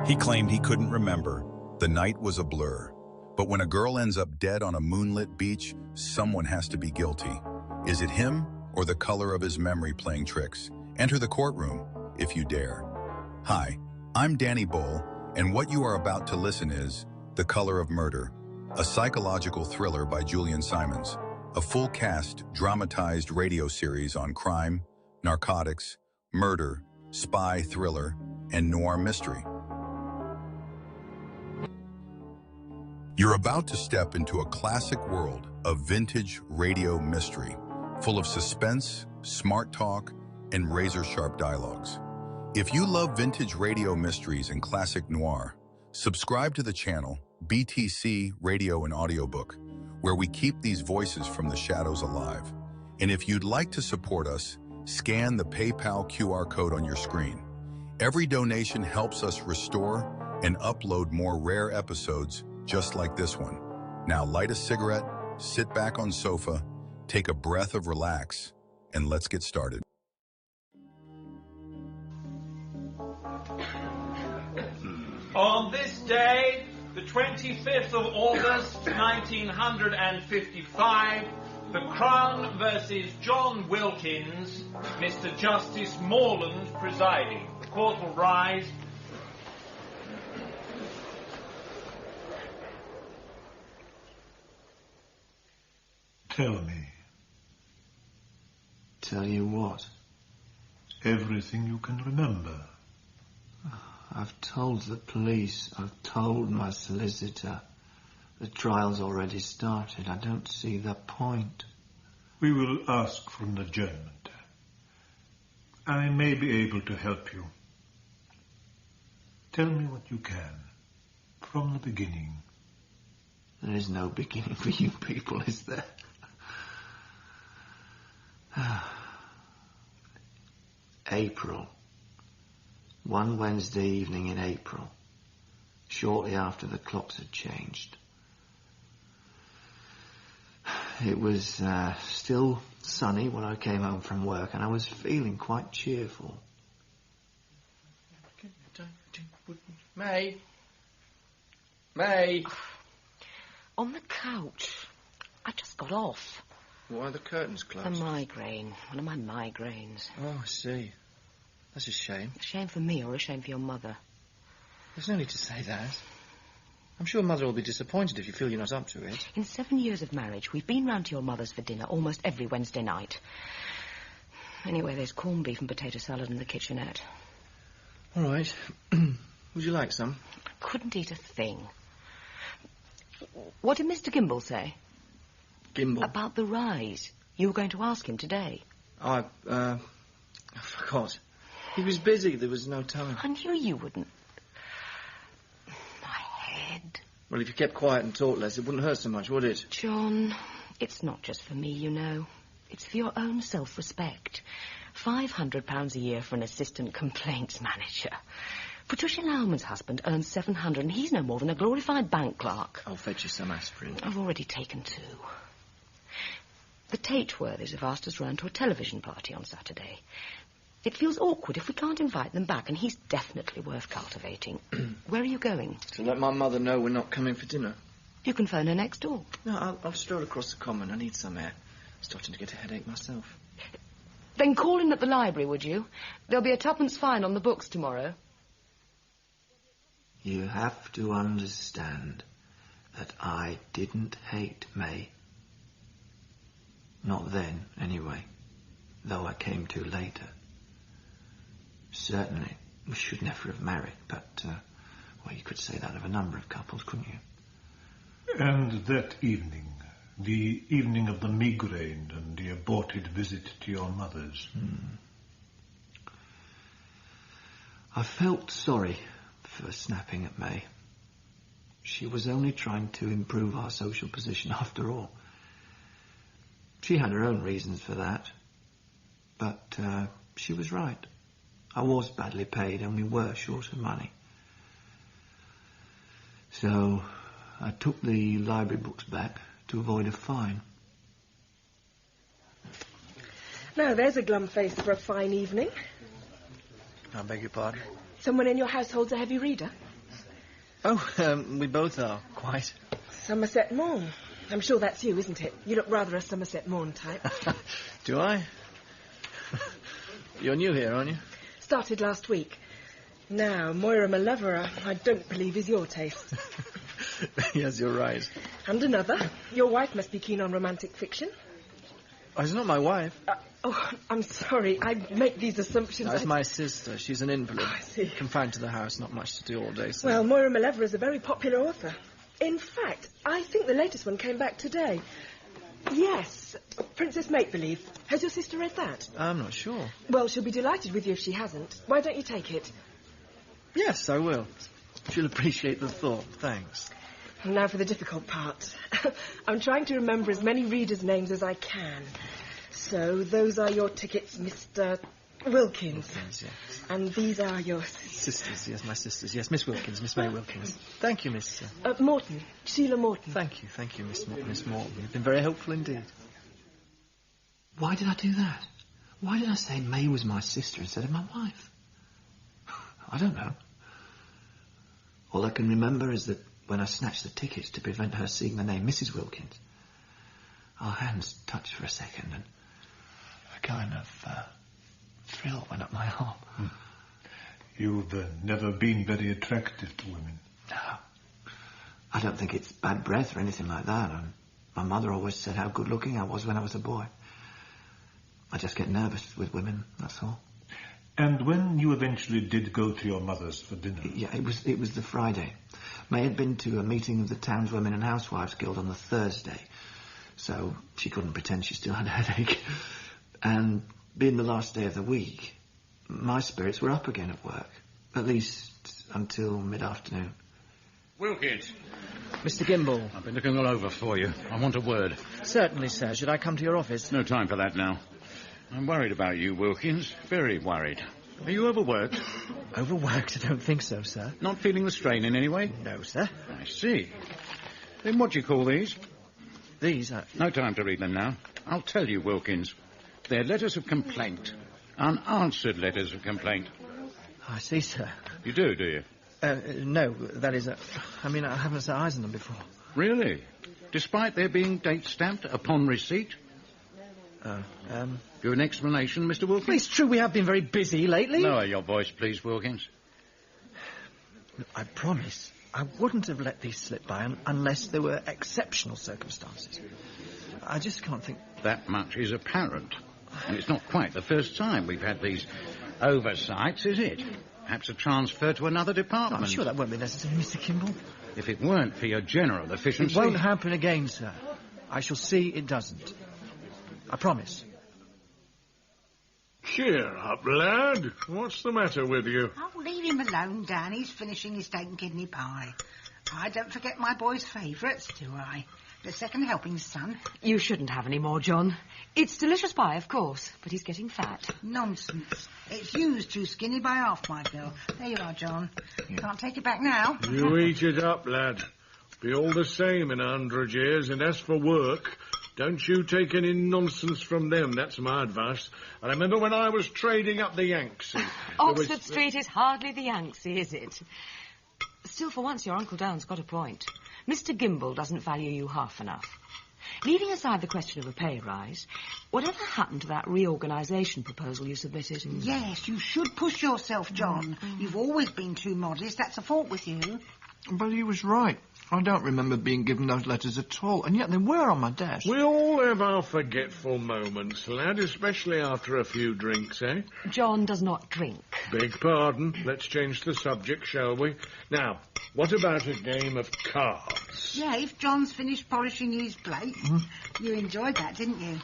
He claimed he couldn't remember. The night was a blur. But when a girl ends up dead on a moonlit beach, someone has to be guilty. Is it him or the color of his memory playing tricks? Enter the courtroom, if you dare. Hi, I'm Danny Bull, and what you are about to listen is The Color of Murder, a psychological thriller by Julian Symons, a full-cast, dramatized radio series on crime, narcotics, murder, spy thriller, and noir mystery. You're about to step into a classic world of vintage radio mystery, full of suspense, smart talk, and razor-sharp dialogues. If you love vintage radio mysteries and classic noir, subscribe to the channel BTC Radio and Audiobook, where we keep these voices from the shadows alive. And if you'd like to support us, scan the PayPal QR code on your screen. Every donation helps us restore and upload more rare episodes just like this one. Now light a cigarette, sit back on sofa, take a breath of relax, and let's get started. On this day, the 25th of August, 1955, the Crown versus John Wilkins, Mr. Justice Morland presiding. The court will rise. Tell me. Tell you what? Everything you can remember. I've told the police, I've told my solicitor. The trial's already started. I don't see the point. We will ask for an adjournment. I may be able to help you. Tell me what you can, from the beginning. There is no beginning for you people, is there? April. One Wednesday evening in April, shortly after the clocks had changed. It was still sunny when I came home from work, and I was feeling quite cheerful. May? May? On the couch. I just got off. Why are the curtains closed? A migraine. One of my migraines. Oh, I see. That's a shame. A shame for me or a shame for your mother? There's no need to say that. I'm sure Mother will be disappointed if you feel you're not up to it. In 7 years of marriage, we've been round to your mother's for dinner almost every Wednesday night. Anyway, there's corned beef and potato salad in the kitchenette. All right. Would you like some? I couldn't eat a thing. What did Mr. Gimble say? Gimble? About the rise. You were going to ask him today. I forgot. He was busy. There was no time. I knew you wouldn't. My head. Well, if you kept quiet and talked less, it wouldn't hurt so much, would it? John, it's not just for me, you know. It's for your own self-respect. £500 a year for an assistant complaints manager. Patricia Lauman's husband earns $700, and he's no more than a glorified bank clerk. I'll fetch you some aspirin. I've already taken 2. The Tateworthys have asked us round to a television party on Saturday. It feels awkward if we can't invite them back, and he's definitely worth cultivating. Where are you going? To let my mother know we're not coming for dinner. You can phone her next door. No, I'll stroll across the common. I need some air. I'm starting to get a headache myself. Then call in at the library, would you? There'll be a 2p fine on the books tomorrow. You have to understand that I didn't hate May. Not then, anyway, though I came to later. Certainly, we should never have married, but, well, you could say that of a number of couples, couldn't you? And that evening, the evening of the migraine and the aborted visit to your mother's. I felt sorry for snapping at May. She was only trying to improve our social position after all. She had her own reasons for that, but she was right. I was badly paid and we were short of money. So I took the library books back to avoid a fine. Now, there's a glum face for a fine evening. I beg your pardon? Someone in your household's a heavy reader? Oh, we both are, quite. Somerset Maugham. I'm sure that's you, isn't it? You look rather a Somerset Maugham type. Do I? You're new here, aren't you? Started last week. Now, Moira Malevolent, I don't believe is your taste. Yes, you're right. And another. Your wife must be keen on romantic fiction. Oh, it's not my wife. Oh, I'm sorry. I make these assumptions. That's my sister. She's an invalid. I see. Confined to the house, not much to do all day. So. Well, Moira Malevolent is a very popular author. In fact, I think the latest one came back today. Yes, Princess Make-Believe. Has your sister read that? I'm not sure. Well, she'll be delighted with you if she hasn't. Why don't you take it? Yes, I will. She'll appreciate the thought. Thanks. And now for the difficult part. I'm trying to remember as many readers' names as I can. So, those are your tickets, Mr. Wilkins. Wilkins, yes. And these are your... Sisters, yes, my sisters. Yes, Miss Wilkins, Miss May Wilkins. Thank you, Miss... Morton. Sheila Morton. Thank you, Miss Morton. You've been very helpful indeed. Why did I do that? Why did I say May was my sister instead of my wife? I don't know. All I can remember is that when I snatched the tickets to prevent her seeing the name Mrs. Wilkins, our hands touched for a second and a kind of thrill went up my arm. You've never been very attractive to women. No. I don't think it's bad breath or anything like that. My mother always said how good-looking I was when I was a boy. I just get nervous with women, that's all. And when you eventually did go to your mother's for dinner? Yeah, it was the Friday. May had been to a meeting of the town's Women and Housewives Guild on the Thursday, so she couldn't pretend she still had a headache. And being the last day of the week, my spirits were up again at work, at least until mid-afternoon. Wilkins. Mr. Gimble. I've been looking all over for you. I want a word. Certainly, sir. Should I come to your office? No time for that now. I'm worried about you, Wilkins. Very worried. Are you overworked? Overworked? I don't think so, sir. Not feeling the strain in any way? No, sir. I see. Then what do you call these? These are... No time to read them now. I'll tell you, Wilkins. They're letters of complaint. Unanswered letters of complaint. I see, sir. You do you? No, that is... I mean, I haven't set eyes on them before. Really? Despite their being date-stamped upon receipt? Give an explanation, Mr. Wilkins? Well, it's true we have been very busy lately. Lower your voice, please, Wilkins. I promise I wouldn't have let these slip by unless there were exceptional circumstances. I just can't think... That much is apparent. And it's not quite the first time we've had these oversights, is it? Perhaps a transfer to another department. I'm sure that won't be necessary, Mr. Kimball. If it weren't for your general efficiency... It won't happen again, sir. I shall see it doesn't. I promise. Cheer up, lad. What's the matter with you? Oh, leave him alone, Dan. He's finishing his steak and kidney pie. I don't forget my boy's favourites, do I? The second helping, son. You shouldn't have any more, John. It's delicious pie, of course, but he's getting fat. Nonsense. It's used too skinny by half, my girl. There you are, John. Can't take it back now. You eat it up, lad. Be all the same in 100 years, and as for work... Don't you take any nonsense from them, that's my advice. I remember when I was trading up the Yangtze. Oxford Street is hardly the Yangtze, is it? Still, for once, your Uncle Dan's got a point. Mr. Gimble doesn't value you half enough. Leaving aside the question of a pay rise, whatever happened to that reorganisation proposal you submitted? Yes, you should push yourself, John. You've always been too modest. That's a fault with you. But he was right. I don't remember being given those letters at all, and yet they were on my desk. We all have our forgetful moments, lad, especially after a few drinks, eh? John does not drink. Beg pardon. Let's change the subject, shall we? Now, what about a game of cards? Yeah, if John's finished polishing his plate. You enjoyed that, didn't you?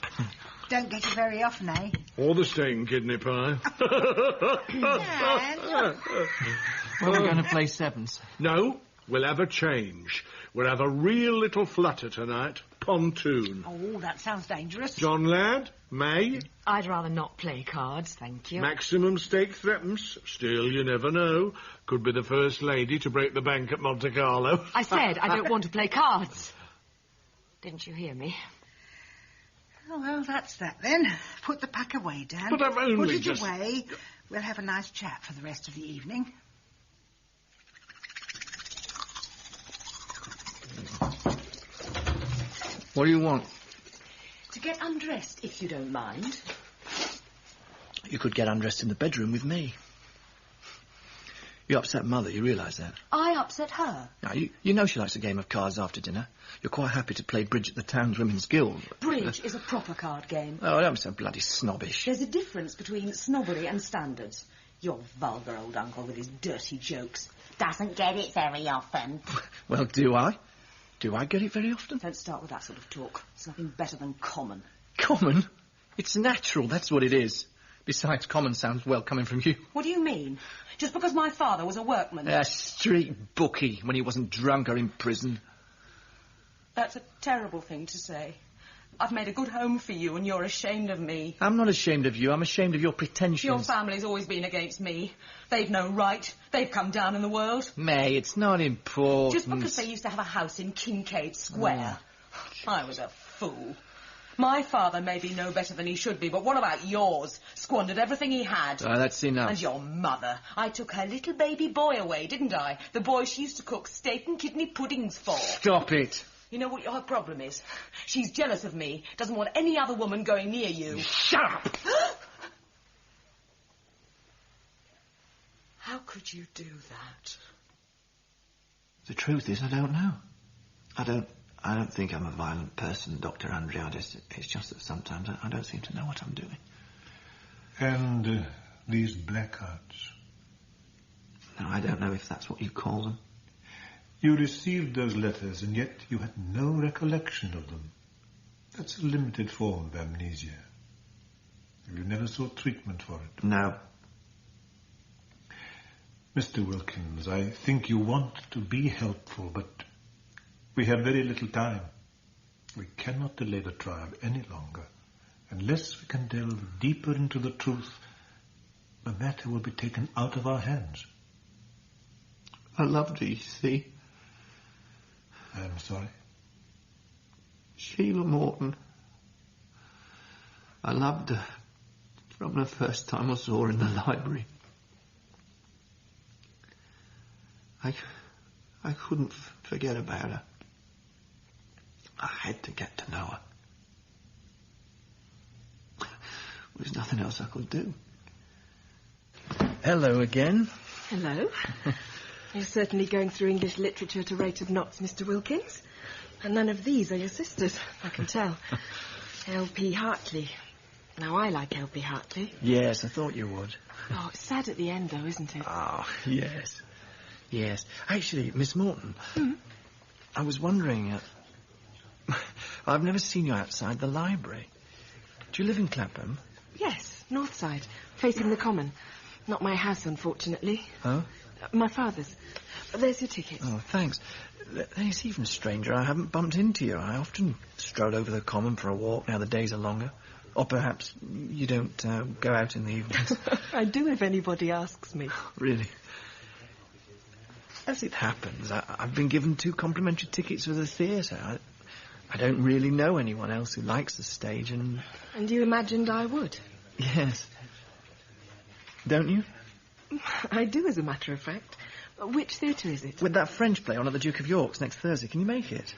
Don't get it very often, eh? Or the steak and kidney pie. Well, we're going to play sevens. No. We'll have a change. We'll have a real little flutter tonight. Pontoon. Oh, that sounds dangerous. John lad, May? I'd rather not play cards, thank you. Maximum stake threatens. Still, you never know. Could be the first lady to break the bank at Monte Carlo. I said I don't want to play cards. Didn't you hear me? Oh, well, that's that then. Put the pack away, Dan. But I've only Put it just... away. We'll have a nice chat for the rest of the evening. What do you want? To get undressed, if you don't mind. You could get undressed in the bedroom with me. You upset Mother, you realise that? I upset her? Now, you know she likes a game of cards after dinner. You're quite happy to play bridge at the town's women's guild. Bridge is a proper card game. Oh, don't be so bloody snobbish. There's a difference between snobbery and standards. Your vulgar old uncle with his dirty jokes. Doesn't get it very often. Well, do I? Do I get it very often? Don't start with that sort of talk. It's nothing better than common. Common? It's natural, that's what it is. Besides, common sounds well coming from you. What do you mean? Just because my father was a workman? A street bookie when he wasn't drunk or in prison. That's a terrible thing to say. I've made a good home for you and you're ashamed of me. I'm not ashamed of you. I'm ashamed of your pretensions. Your family's always been against me. They've no right. They've come down in the world. May, it's not important. Just because they used to have a house in Kincaid Square. I was a fool. My father may be no better than he should be, but what about yours? Squandered everything he had. That's enough. And your mother. I took her little baby boy away, didn't I? The boy she used to cook steak and kidney puddings for. Stop it. You know what your problem is? She's jealous of me, doesn't want any other woman going near you. Shut up! How could you do that? The truth is, I don't know. I don't think I'm a violent person, Dr. Andriadis. It's just that sometimes I don't seem to know what I'm doing. And these blackouts? No, I don't know if that's what you call them. You received those letters, and yet you had no recollection of them. That's a limited form of amnesia. You never sought treatment for it. No. Mr. Wilkins, I think you want to be helpful, but we have very little time. We cannot delay the trial any longer. Unless we can delve deeper into the truth, the matter will be taken out of our hands. I loved her, you see. I'm sorry. Sheila Morton. I loved her from the first time I saw her in the library. I couldn't forget about her. I had to get to know her. There's nothing else I could do. Hello again. Hello. You're certainly going through English literature at a rate of knots, Mr. Wilkins. And none of these are your sisters, I can tell. L.P. Hartley. Now, I like L.P. Hartley. Yes, I thought you would. Oh, it's sad at the end, though, isn't it? Oh, yes. Yes. Actually, Miss Morton, I was wondering... I've never seen you outside the library. Do you live in Clapham? Yes, north side, facing the common. Not my house, unfortunately. Oh? My father's. There's your ticket. Oh, thanks. It's even stranger I haven't bumped into you. I often stroll over the common for a walk now the days are longer. Or perhaps you don't go out in the evenings. I do if anybody asks me. Really? As it happens, I've been given 2 complimentary tickets for the theatre. I don't really know anyone else who likes the stage and... And you imagined I would? Yes. Don't you? I do, as a matter of fact. Which theatre is it? With that French play on at the Duke of York's next Thursday. Can you make it?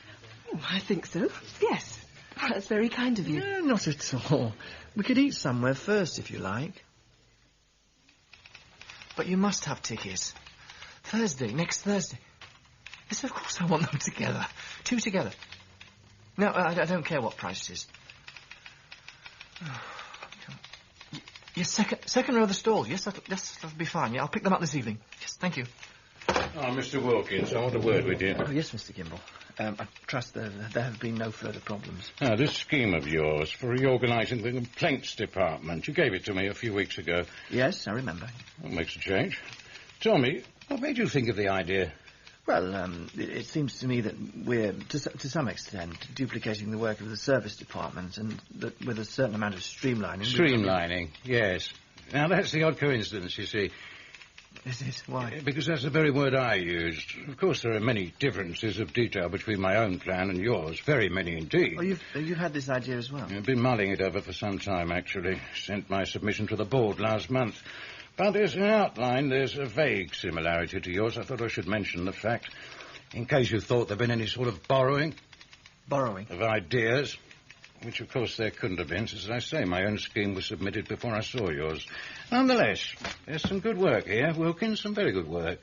Oh, I think so. Yes. That's very kind of you. No, not at all. We could eat somewhere first, if you like. But you must have tickets. Thursday, next Thursday. Yes, of course I want them together. 2 together. No, I don't care what price it is. Yes, second row of the stall. Yes, that'll be fine. Yeah, I'll pick them up this evening. Yes, thank you. Oh, Mr. Wilkins, I want a word with you. Oh, yes, Mr. Gimble. I trust there have been no further problems. Now, this scheme of yours for reorganising the complaints department, you gave it to me a few weeks ago. Yes, I remember. That makes a change. Tell me, what made you think of the idea? Well, it seems to me that we're, to some extent, duplicating the work of the service department, and that with a certain amount of streamlining... Streamlining, yes. Now, that's the odd coincidence, you see. Is it? Why? Because that's the very word I used. Of course, there are many differences of detail between my own plan and yours. Very many indeed. Oh, you've had this idea as well? I've been mulling it over for some time, actually. Sent my submission to the board last month. But as an outline, there's a vague similarity to yours. I thought I should mention the fact, in case you thought there'd been any sort of borrowing. borrowing. Of ideas, which of course there couldn't have been, since, as I say, my own scheme was submitted before I saw yours. Nonetheless, there's some good work here, Wilkins, some very good work.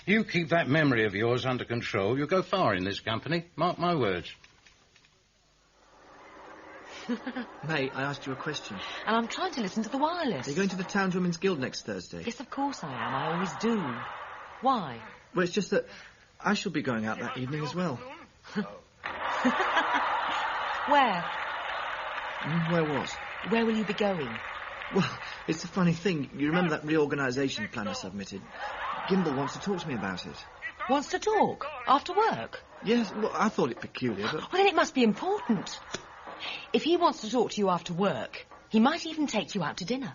You keep that memory of yours under control, you'll go far in this company. Mark my words. May, I asked you a question. And I'm trying to listen to the wireless. Are you going to the Townswomen's Guild next Thursday? Yes, of course I am. I always do. Why? Well, it's just that I shall be going out that evening as well. Where? Where was? Where will you be going? Well, it's a funny thing. You remember that reorganisation plan I submitted? Gimble wants to talk to me about it. Wants to talk? After work? Yes, well, I thought it peculiar, but... Well, then it must be important. If he wants to talk to you after work, he might even take you out to dinner.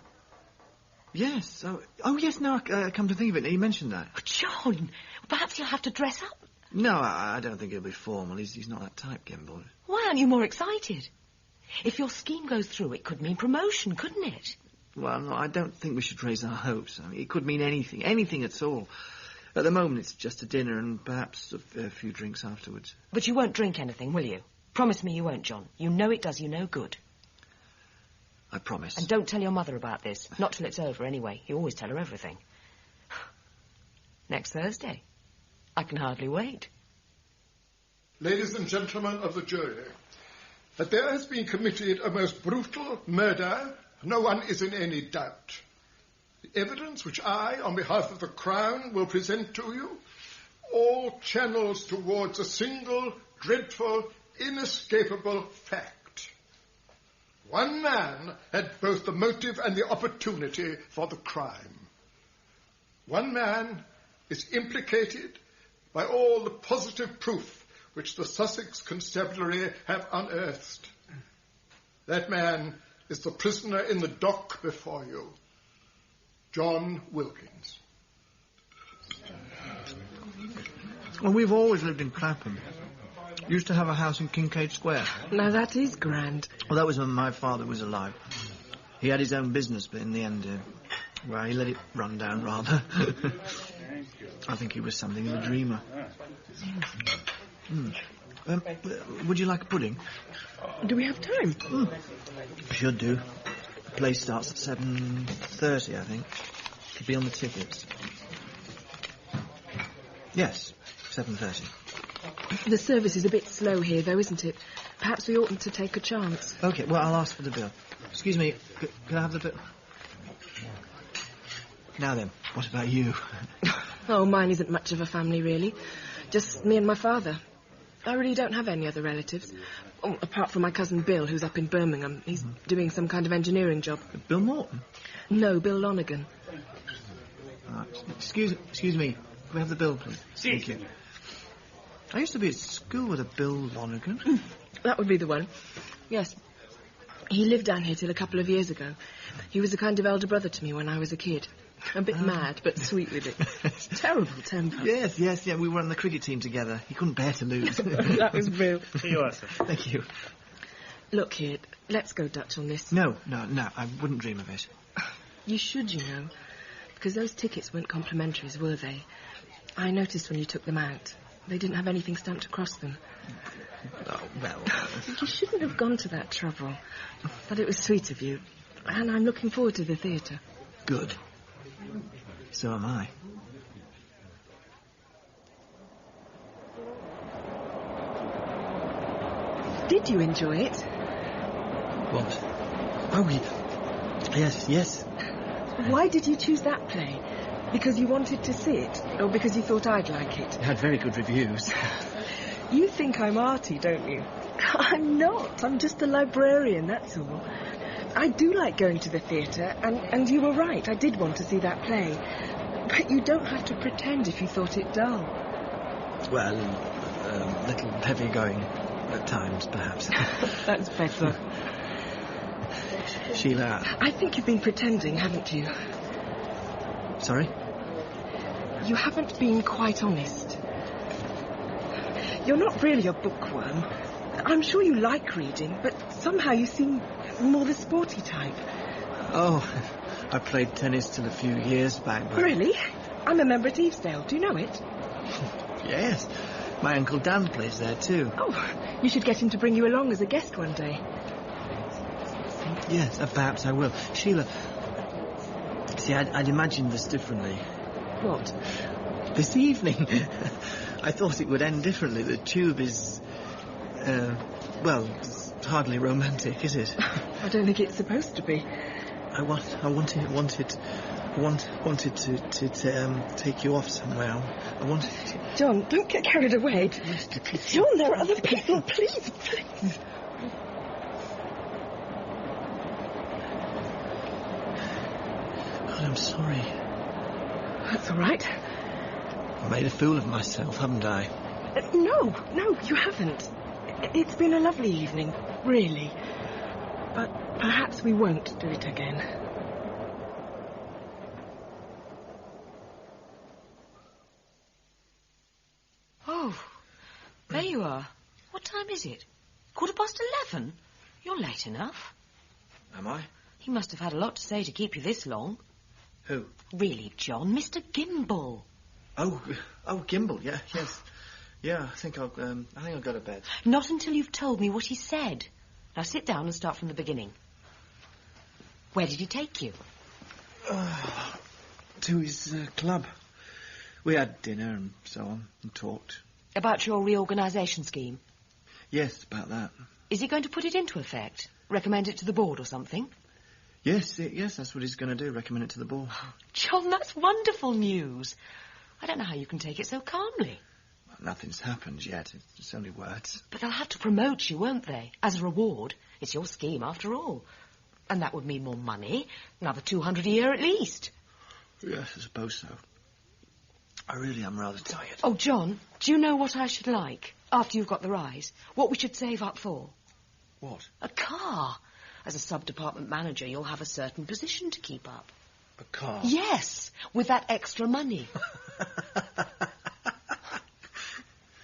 Yes. Oh yes, now I come to think of it, he mentioned that. Oh, John, perhaps you'll have to dress up. No, I don't think he'll be formal. He's not that type, Gimble. Why aren't you more excited? If your scheme goes through, it could mean promotion, couldn't it? Well, no, I don't think we should raise our hopes. I mean, it could mean anything at all. At the moment, it's just a dinner and perhaps a few drinks afterwards. But you won't drink anything, will you? Promise me you won't, John. You know it does you no good. I promise. And don't tell your mother about this. Not till it's over, anyway. You always tell her everything. Next Thursday. I can hardly wait. Ladies and gentlemen of the jury, that there has been committed a most brutal murder, no one is in any doubt. The evidence which I, on behalf of the Crown, will present to you, all channels towards a single, dreadful, inescapable fact. One man had both the motive and the opportunity for the crime. One man is implicated by all the positive proof which the Sussex Constabulary have unearthed. That man is the prisoner in the dock before you, John Wilkins. Well, we've always lived in Clapham. Used to have a house in Kincaid Square. Now, that is grand. Well, that was when my father was alive. He had his own business, but in the end, well, he let it run down, rather. I think he was something of a dreamer. Would you like a pudding? Do we have time? Should do. The play starts at 7:30, I think. It'll be on the tickets. Yes, 7:30. The service is a bit slow here, though, isn't it? Perhaps we oughtn't to take a chance. OK, well, I'll ask for the bill. Excuse me, can I have the bill? Now then, what about you? Oh, mine isn't much of a family, really. Just me and my father. I really don't have any other relatives. Oh, apart from my cousin Bill, who's up in Birmingham. He's doing some kind of engineering job. Bill Morton? No, Bill Lonergan. Excuse me. Can we have the bill, please? Thank you. I used to be at school with a Bill Lonergan. That would be the one. Yes. He lived down here till a couple of years ago. He was a kind of elder brother to me when I was a kid. A bit mad, but sweet with it. Terrible temper. Yes, we were on the cricket team together. He couldn't bear to lose. That was Bill. Here you are, sir. Thank you. Look here, let's go Dutch on this. No, I wouldn't dream of it. You should, you know. Because those tickets weren't complimentaries, were they? I noticed when you took them out. They didn't have anything stamped across them. Oh, well... You shouldn't have gone to that trouble. But it was sweet of you. And I'm looking forward to the theatre. Good. So am I. Did you enjoy it? What? Oh, yes. Why did you choose that play? Because you wanted to see it? Or because you thought I'd like it? It had very good reviews. You think I'm arty, don't you? I'm not. I'm just a librarian, that's all. I do like going to the theatre, and you were right. I did want to see that play. But you don't have to pretend if you thought it dull. Well, a little heavy-going at times, perhaps. That's better. Sheila... I think you've been pretending, haven't you? Sorry? You haven't been quite honest. You're not really a bookworm. I'm sure you like reading, but somehow you seem more the sporty type. Oh, I played tennis till a few years back, but... Really? I'm a member at Evesedale. Do you know it? Yes. My Uncle Dan plays there too. Oh, you should get him to bring you along as a guest one day. Yes, perhaps I will. Sheila, see, I'd imagined this differently. What? This evening. I thought it would end differently. The tube is, well, it's hardly romantic, is it? I don't think it's supposed to be. I wanted to take you off somewhere. I wanted to... John, don't get carried away. John, there are other people. Please. God, I'm sorry. That's all right. I made a fool of myself, haven't I? No, you haven't. It's been a lovely evening, really. But perhaps we won't do it again. Oh, there you are. What time is it? 11:15? You're late enough. Am I? He must have had a lot to say to keep you this long. Who? Really, John, Mr. Gimble. Oh, Gimble, yes. Yeah, I think I'll go to bed. Not until you've told me what he said. Now sit down and start from the beginning. Where did he take you? To his club. We had dinner and so on, and talked. About your reorganisation scheme? Yes, about that. Is he going to put it into effect? Recommend it to the board or something? Yes, that's what he's going to do, recommend it to the board. John, that's wonderful news. I don't know how you can take it so calmly. Well, nothing's happened yet. It's only words. But they'll have to promote you, won't they? As a reward. It's your scheme, after all. And that would mean more money. Another 200 a year at least. Yes, I suppose so. I really am rather tired. Oh, John, do you know what I should like, after you've got the rise? What we should save up for? What? A car. As a sub-department manager, you'll have a certain position to keep up. A car? Yes, with that extra money.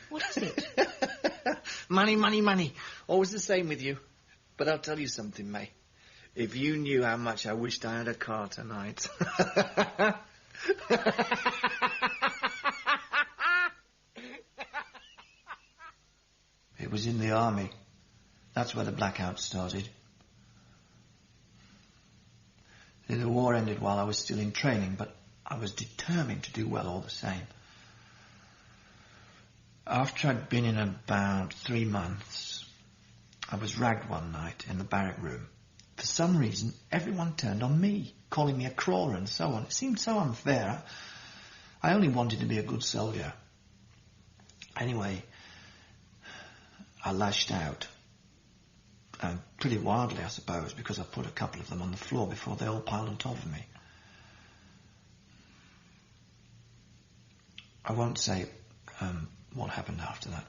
What is it? Money. Always the same with you. But I'll tell you something, May. If you knew how much I wished I had a car tonight. It was in the army. That's where the blackout started. The war ended while I was still in training, but I was determined to do well all the same. After I'd been in about 3 months, I was ragged one night in the barrack room. For some reason, everyone turned on me, calling me a crawler and so on. It seemed so unfair. I only wanted to be a good soldier. Anyway, I lashed out. Pretty wildly, I suppose, because I put a couple of them on the floor before they all piled on top of me. I won't say what happened after that.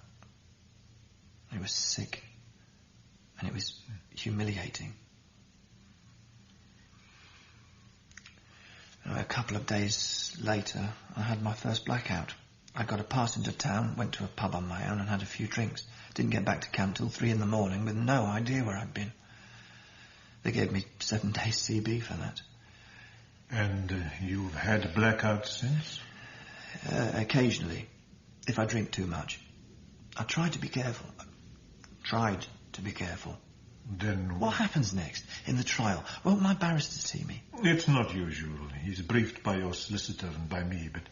It was sick, and it was humiliating. A couple of days later, I had my first blackout. I got a pass into town, went to a pub on my own and had a few drinks. Didn't get back to camp till 3 in the morning with no idea where I'd been. They gave me 7 days CB for that. And you've had blackouts since? Occasionally, if I drink too much. I tried to be careful. Then... What happens next in the trial? Won't my barrister see me? It's not usual. He's briefed by your solicitor and by me, but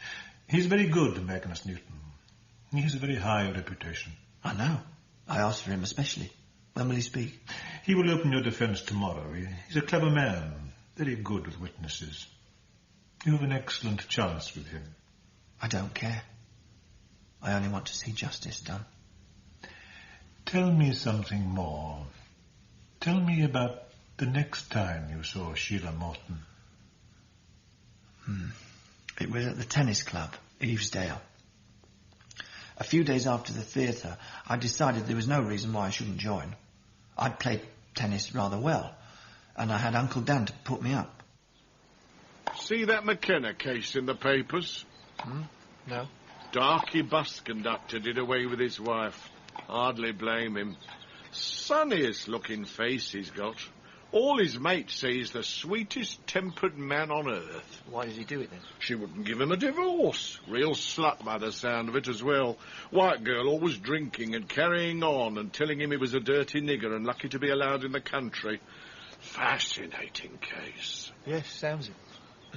he's very good, Magnus Newton. He has a very high reputation. I know. I asked for him especially. When will he speak? He will open your defence tomorrow. He's a clever man, very good with witnesses. You have an excellent chance with him. I don't care. I only want to see justice done. Tell me something more. Tell me about the next time you saw Sheila Morton. It was at the tennis club, Eavesdale. A few days after the theatre, I decided there was no reason why I shouldn't join. I'd played tennis rather well, and I had Uncle Dan to put me up. See that McKenna case in the papers? No. Darky bus conductor did away with his wife. Hardly blame him. Sunniest looking face he's got. All his mates say he's the sweetest-tempered man on earth. Why did he do it, then? She wouldn't give him a divorce. Real slut by the sound of it as well. White girl, always drinking and carrying on and telling him he was a dirty nigger and lucky to be allowed in the country. Fascinating case. Yes, sounds it.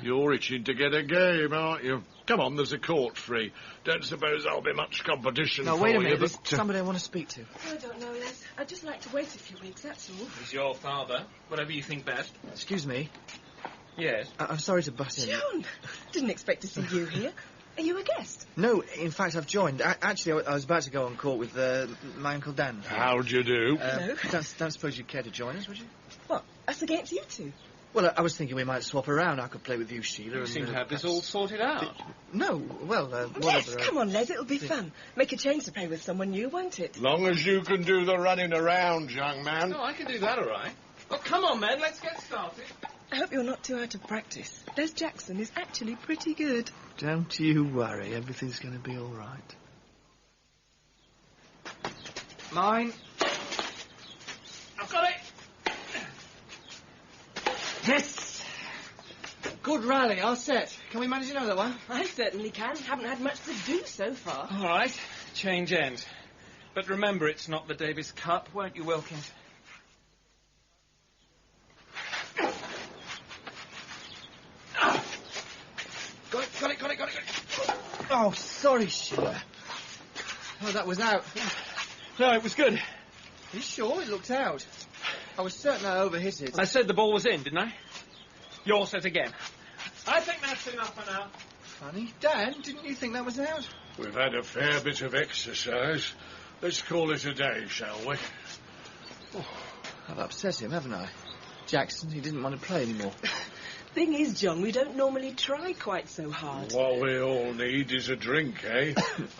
You're itching to get a game, aren't you? Come on, there's a court free. Don't suppose there'll be much competition No, for wait a you, minute. but... There's somebody I want to speak to. I don't know, Les. I'd just like to wait a few weeks, that's all. He's your father. Whatever you think best. Excuse me. Yes? I'm sorry to butt in. John! Didn't expect to see you here. Are you a guest? No, in fact, I've joined. Actually, I was about to go on court with my Uncle Dan. How'd you do? Hello. Don't suppose you'd care to join us, would you? What? Us against you two? Well, I was thinking we might swap around. I could play with you, Sheila. You and, seem to have this perhaps- all sorted out. No, well, Yes, whatever. come on, Les, it'll be fun. Make a change to play with someone new, won't it? Long as you can do the running around, young man. Oh, I can do that all right. Well, come on, men, let's get started. I hope you're not too out of practice. Les Jackson is actually pretty good. Don't you worry. Everything's going to be all right. Mine. I've got it. Yes! Good rally, all set. Can we manage another one? I certainly can. Haven't had much to do so far. All right, change ends. But remember, it's not the Davis Cup, won't you, Wilkins? Got it. Oh, sorry, Sheila. Oh, that was out. No, it was good. Are you sure it looked out? I was certain I overhit it. I said the ball was in, didn't I? You're set again. I think that's enough for now. Funny. Dan, didn't you think that was out? We've had a fair bit of exercise. Let's call it a day, shall we? Oh, I've upset him, haven't I? Jackson, he didn't want to play anymore. Thing is, John, we don't normally try quite so hard. What we all need is a drink, eh?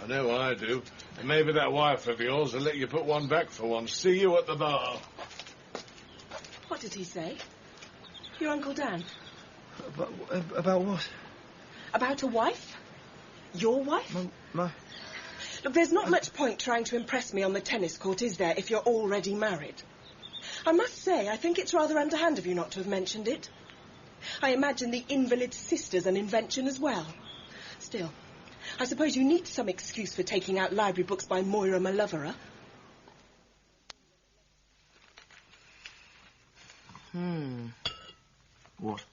I know I do. And maybe that wife of yours will let you put one back for once. See you at the bar. What did he say? Your Uncle Dan? About what? About a wife? Your wife? My... Look, there's not much point trying to impress me on the tennis court, is there, if you're already married? I must say, I think it's rather underhand of you not to have mentioned it. I imagine the invalid sister's an invention as well. Still, I suppose you need some excuse for taking out library books by Moira Maloverer. What?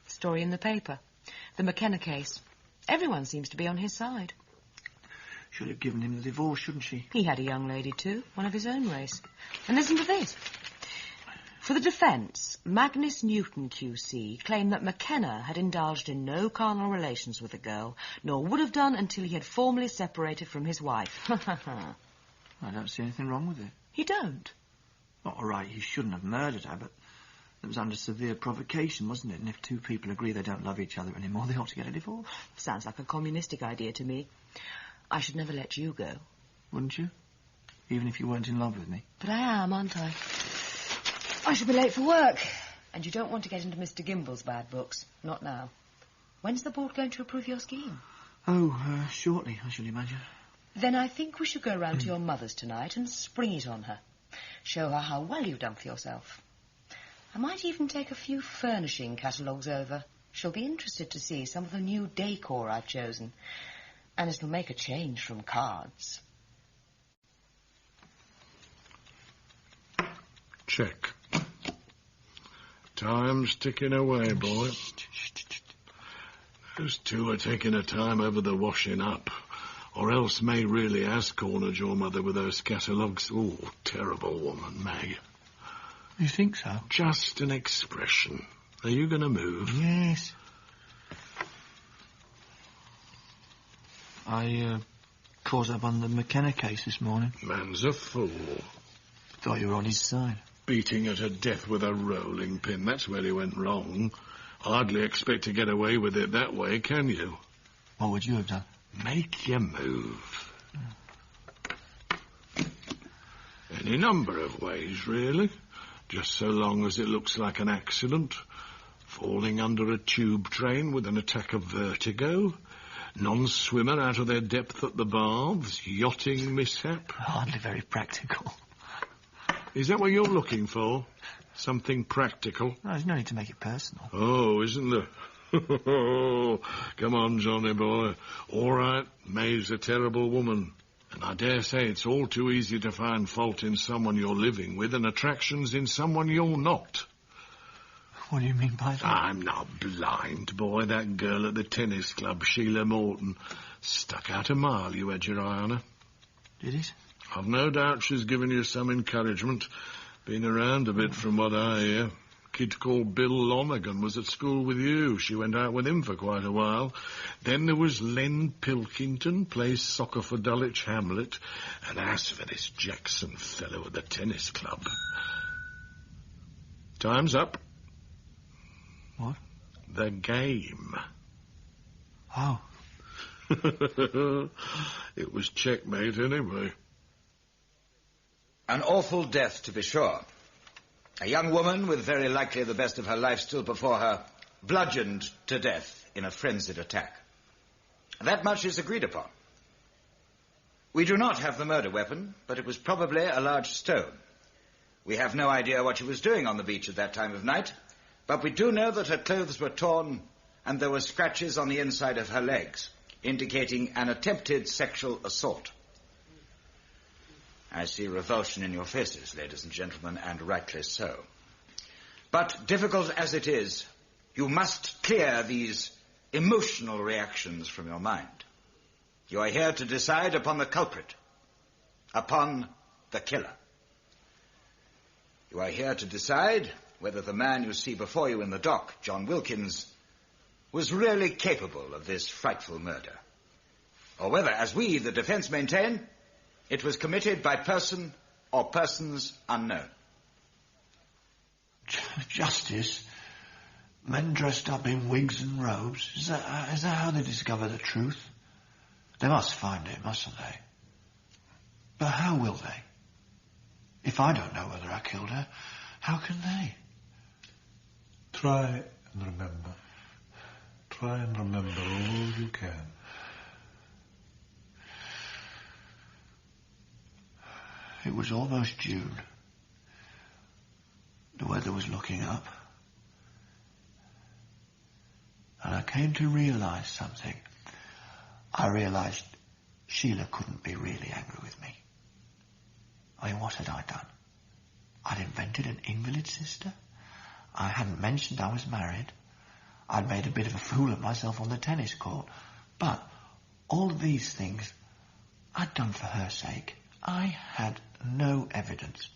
Story in the paper. The McKenna case. Everyone seems to be on his side. Should have given him the divorce, shouldn't she? He had a young lady, too, one of his own race. And listen to this. For the defence, Magnus Newton QC claimed that McKenna had indulged in no carnal relations with the girl, nor would have done until he had formally separated from his wife. I don't see anything wrong with it. You don't? All right, he shouldn't have murdered her, but it was under severe provocation, wasn't it? And if two people agree they don't love each other anymore, they ought to get a divorce. Sounds like a communistic idea to me. I should never let you go. Wouldn't you? Even if you weren't in love with me? But I am, aren't I? I shall be late for work. And you don't want to get into Mr. Gimbel's bad books. Not now. When's the board going to approve your scheme? Oh, shortly, I should imagine. Then I think we should go round to your mother's tonight and spring it on her. Show her how well you've done for yourself. I might even take a few furnishing catalogues over. She'll be interested to see some of the new decor I've chosen. And it'll make a change from cards. Check. Time's ticking away, boy. Those two are taking a time over the washing up. Or else May really has cornered your mother with those catalogues. Oh, terrible woman, May. You think so? Just an expression. Are you going to move? Yes. I caught up on the McKenna case this morning. Man's a fool. Thought you were on his side. Beating her to death with a rolling pin. That's where he went wrong. Hardly expect to get away with it that way, can you? What would you have done? Make your move. Any number of ways, really. Just so long as it looks like an accident. Falling under a tube train with an attack of vertigo. Non-swimmer out of their depth at the baths. Yachting mishap. Hardly very practical. Is that what you're looking for? Something practical? No, there's no need to make it personal. Oh, isn't there? Come on, Johnny boy. All right, May's a terrible woman. And I dare say it's all too easy to find fault in someone you're living with and attractions in someone you're not. What do you mean by that? I'm not blind, boy. That girl at the tennis club, Sheila Morton, stuck out a mile. You had your eye on her. Did it? I've no doubt she's given you some encouragement. Been around a bit from what I hear. Kid called Bill Lonergan was at school with you. She went out with him for quite a while. Then there was Len Pilkington, plays soccer for Dulwich Hamlet. And as for this Jackson fellow at the tennis club... Time's up. What? The game. Oh. It was checkmate anyway. An awful death, to be sure. A young woman with very likely the best of her life still before her, bludgeoned to death in a frenzied attack. That much is agreed upon. We do not have the murder weapon, but it was probably a large stone. We have no idea what she was doing on the beach at that time of night, but we do know that her clothes were torn and there were scratches on the inside of her legs, indicating an attempted sexual assault. I see revulsion in your faces, ladies and gentlemen, and rightly so. But difficult as it is, you must clear these emotional reactions from your mind. You are here to decide upon the culprit, upon the killer. You are here to decide whether the man you see before you in the dock, John Wilkins, was really capable of this frightful murder, or whether, as we, the defense, maintain, it was committed by person or persons unknown. Justice? Men dressed up in wigs and robes? Is that how they discover the truth? They must find it, mustn't they? But how will they? If I don't know whether I killed her, how can they? Try and remember. Try and remember all you can. It was almost June. The weather was looking up. And I came to realise something. I realised Sheila couldn't be really angry with me. I mean, what had I done? I'd invented an invalid sister. I hadn't mentioned I was married. I'd made a bit of a fool of myself on the tennis court. But all of these things I'd done for her sake. I had no evidence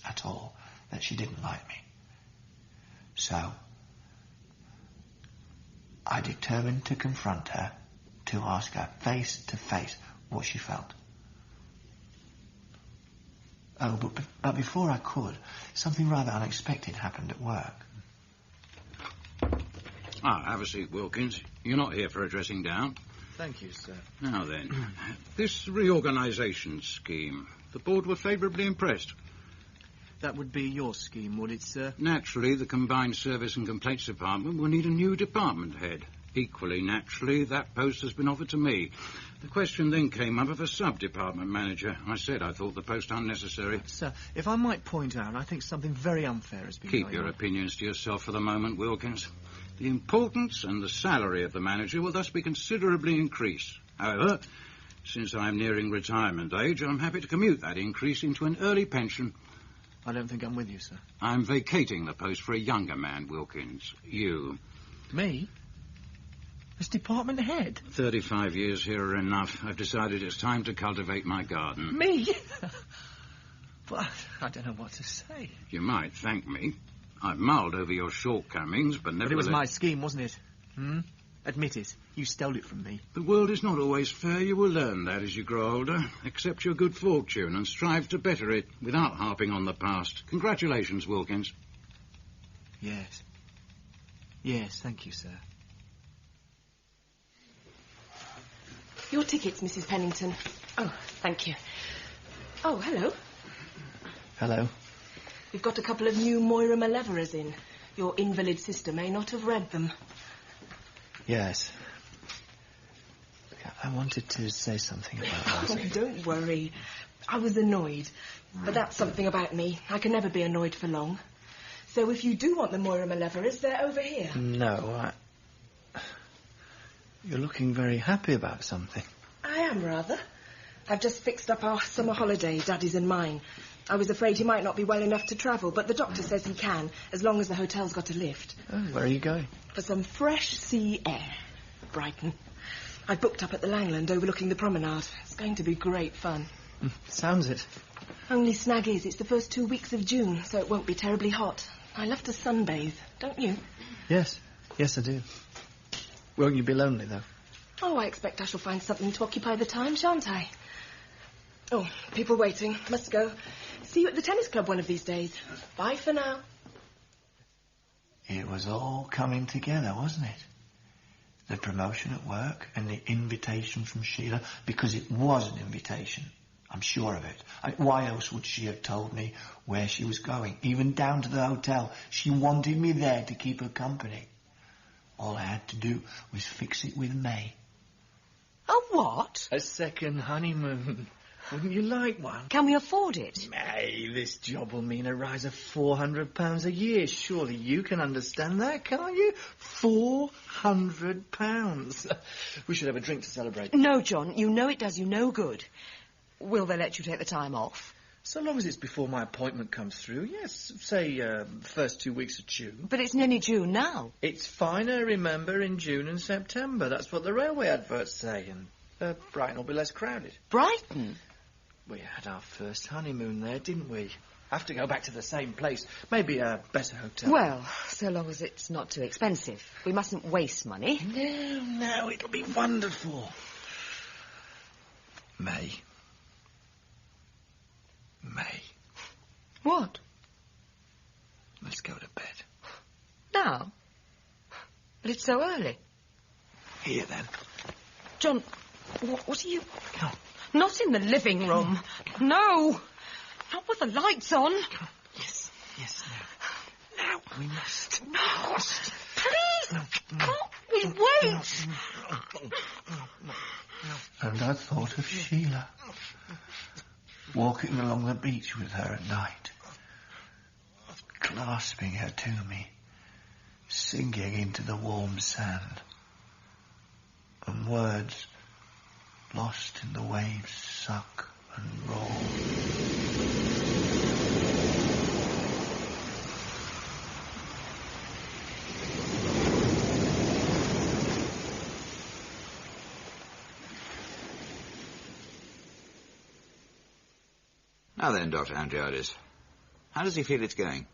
at all that she didn't like me. So I determined to confront her, to ask her face to face what she felt. Oh, but before I could, something rather unexpected happened at work. Have a seat, Wilkins. You're not here for a dressing down. Thank you, sir. Now then, this reorganisation scheme, the board were favourably impressed. That would be your scheme, would it, sir? Naturally, the Combined Service and Complaints Department will need a new department head. Equally naturally, that post has been offered to me. The question then came up of a sub-department manager. I said I thought the post unnecessary. Sir, if I might point out, I think something very unfair has been Keep going your on. opinions to yourself for the moment, Wilkins. The importance and the salary of the manager will thus be considerably increased. However, since I'm nearing retirement age, I'm happy to commute that increase into an early pension. I don't think I'm with you, sir. I'm vacating the post for a younger man, Wilkins. You. Me? As department head? 35 years here are enough. I've decided it's time to cultivate my garden. Me? But I don't know what to say. You might thank me. I've mulled over your shortcomings, but nevertheless... But it was my scheme, wasn't it? Admit it. You stole it from me. The world is not always fair. You will learn that as you grow older. Accept your good fortune and strive to better it without harping on the past. Congratulations, Wilkins. Yes. Yes, thank you, sir. Your tickets, Mrs. Pennington. Oh, thank you. Oh, hello. Hello. We've got a couple of new Moira Malevoras in. Your invalid sister may not have read them. Yes. I wanted to say something about Oh, that. don't worry. I was annoyed. But that's something about me. I can never be annoyed for long. So if you do want the Moira Malevolous, they're over here. No, You're looking very happy about something. I am, rather. I've just fixed up our summer holiday, Daddy's and mine. I was afraid he might not be well enough to travel, but the doctor says he can, as long as the hotel's got a lift. Oh, where are you going? For some fresh sea air. Brighton. I've booked up at the Langland overlooking the promenade. It's going to be great fun. Sounds it. Only snag is, it's the first 2 weeks of June, so it won't be terribly hot. I love to sunbathe, don't you? Yes, I do. Won't you be lonely, though? Oh, I expect I shall find something to occupy the time, shan't I? Oh, people waiting. Must go. See you at the tennis club one of these days. Bye for now. It was all coming together, wasn't it? The promotion at work and the invitation from Sheila, because it was an invitation. I'm sure of it. Why else would she have told me where she was going? Even down to the hotel. She wanted me there to keep her company. All I had to do was fix it with May. A what? A second honeymoon. Wouldn't you like one? Can we afford it? May, this job will mean a rise of £400 a year. Surely you can understand that, can't you? £400. We should have a drink to celebrate. No, John, you know it does you no good. Will they let you take the time off? So long as it's before my appointment comes through, yes. Say, first 2 weeks of June. But it's nearly June now. It's finer, remember, in June and September. That's what the railway adverts say. And Brighton will be less crowded. Brighton? We had our first honeymoon there, didn't we? Have to go back to the same place. Maybe a better hotel. Well, so long as it's not too expensive. We mustn't waste money. No, it'll be wonderful. May. What? Let's go to bed. Now? But it's so early. Here, then. John, what are you... Come on. Not in the living room. No. Not with the lights on. Yes, now we must. No. Please. Can't we wait? And I thought of Sheila. Walking along the beach with her at night. Clasping her to me. Sinking into the warm sand. And words lost in the waves suck and roll. Now then, Dr. Andreades, how does he feel it's going?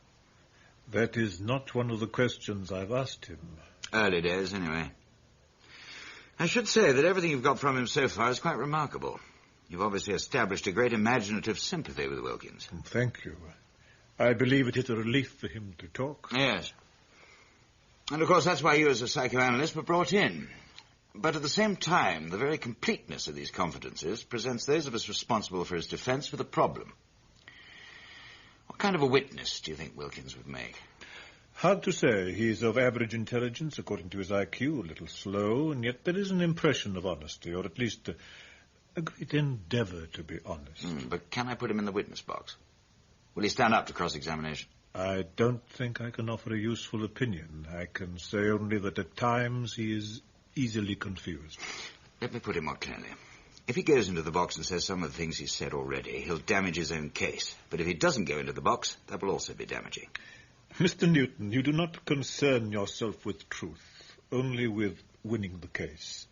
That is not one of the questions I've asked him. Early days, anyway. I should say that everything you've got from him so far is quite remarkable. You've obviously established a great imaginative sympathy with Wilkins. Thank you. I believe it is a relief for him to talk. Yes. And, of course, that's why you as a psychoanalyst were brought in. But at the same time, the very completeness of these confidences presents those of us responsible for his defense with a problem. What kind of a witness do you think Wilkins would make? Hard to say. He is of average intelligence, according to his IQ, a little slow, and yet there is an impression of honesty, or at least a great endeavour to be honest. But can I put him in the witness box? Will he stand up to cross-examination? I don't think I can offer a useful opinion. I can say only that at times he is easily confused. Let me put it more clearly. If he goes into the box and says some of the things he's said already, he'll damage his own case. But if he doesn't go into the box, that will also be damaging. Mr. Newton, you do not concern yourself with truth, only with winning the case.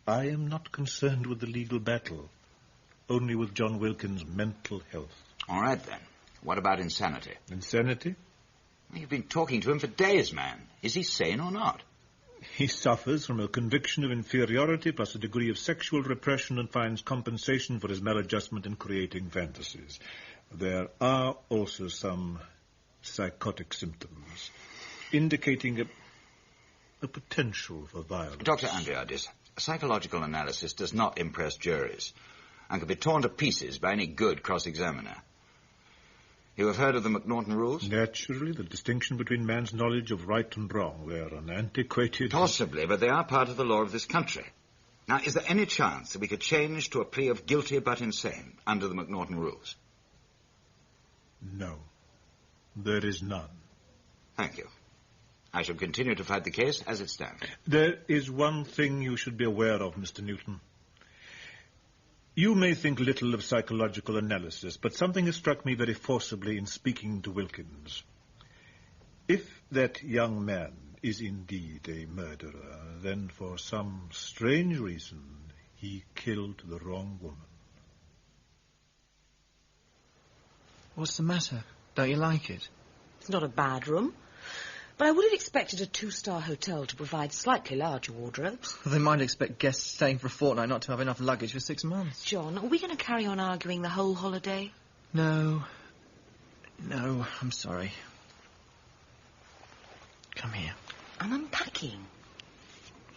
I am not concerned with the legal battle, only with John Wilkins' mental health. All right, then. What about insanity? Insanity? You've been talking to him for days, man. Is he sane or not? He suffers from a conviction of inferiority plus a degree of sexual repression and finds compensation for his maladjustment in creating fantasies. There are also some psychotic symptoms indicating a potential for violence. Dr. Andreades, psychological analysis does not impress juries and can be torn to pieces by any good cross-examiner. You have heard of the McNaughton rules? Naturally, the distinction between man's knowledge of right and wrong. They are an antiquated... Possibly, but they are part of the law of this country. Now, is there any chance that we could change to a plea of guilty but insane under the McNaughton rules? No. There is none. Thank you. I shall continue to fight the case as it stands. There is one thing you should be aware of, Mr. Newton. You may think little of psychological analysis, but something has struck me very forcibly in speaking to Wilkins. If that young man is indeed a murderer, then for some strange reason he killed the wrong woman. What's the matter? Don't you like it? It's not a bad room. But I would have expected a 2-star hotel to provide slightly larger wardrobes. Well, they might expect guests staying for a fortnight not to have enough luggage for 6 months. John, are we going to carry on arguing the whole holiday? No. No, I'm sorry. Come here. I'm unpacking.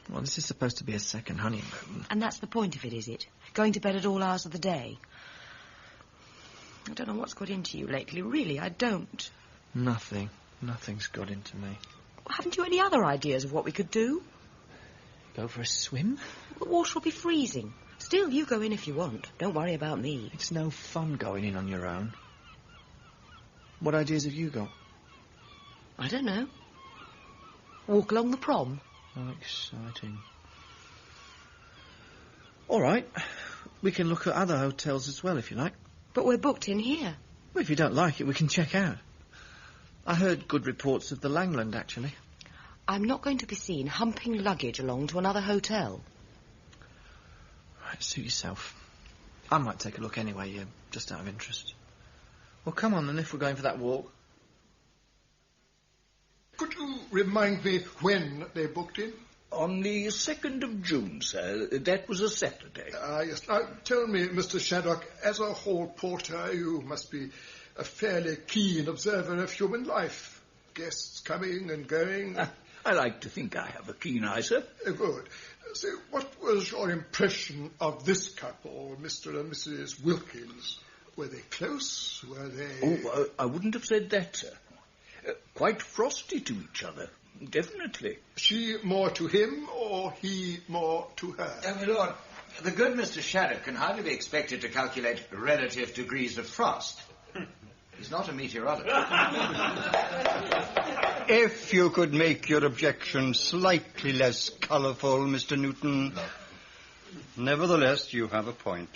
Well, this is supposed to be a second honeymoon. And that's the point of it, is it? Going to bed at all hours of the day? I don't know what's got into you lately. Really, I don't. Nothing. Nothing's got into me. Well, haven't you any other ideas of what we could do? Go for a swim? The water will be freezing. Still, you go in if you want. Don't worry about me. It's no fun going in on your own. What ideas have you got? I don't know. Walk along the prom. Oh, exciting. All right. We can look at other hotels as well, if you like. But we're booked in here. Well, if you don't like it, we can check out. I heard good reports of the Langland, actually. I'm not going to be seen humping luggage along to another hotel. Right, suit yourself. I might take a look anyway, just out of interest. Well, come on then, if we're going for that walk. Could you remind me when they booked in? On the 2nd of June, sir. That was a Saturday. Yes. Now, tell me, Mr. Shaddock, as a hall porter, you must be a fairly keen observer of human life. Guests coming and going. I like to think I have a keen eye, sir. Good. So, what was your impression of this couple, Mr. and Mrs. Wilkins? Were they close? Were they... Oh, I wouldn't have said that, sir. Quite frosty to each other, definitely. She more to him, or he more to her? My lord, the good Mr. Shaddock can hardly be expected to calculate relative degrees of frost. He's not a meteorologist. If you could make your objection slightly less colourful, Mr. Newton. Nevertheless, you have a point.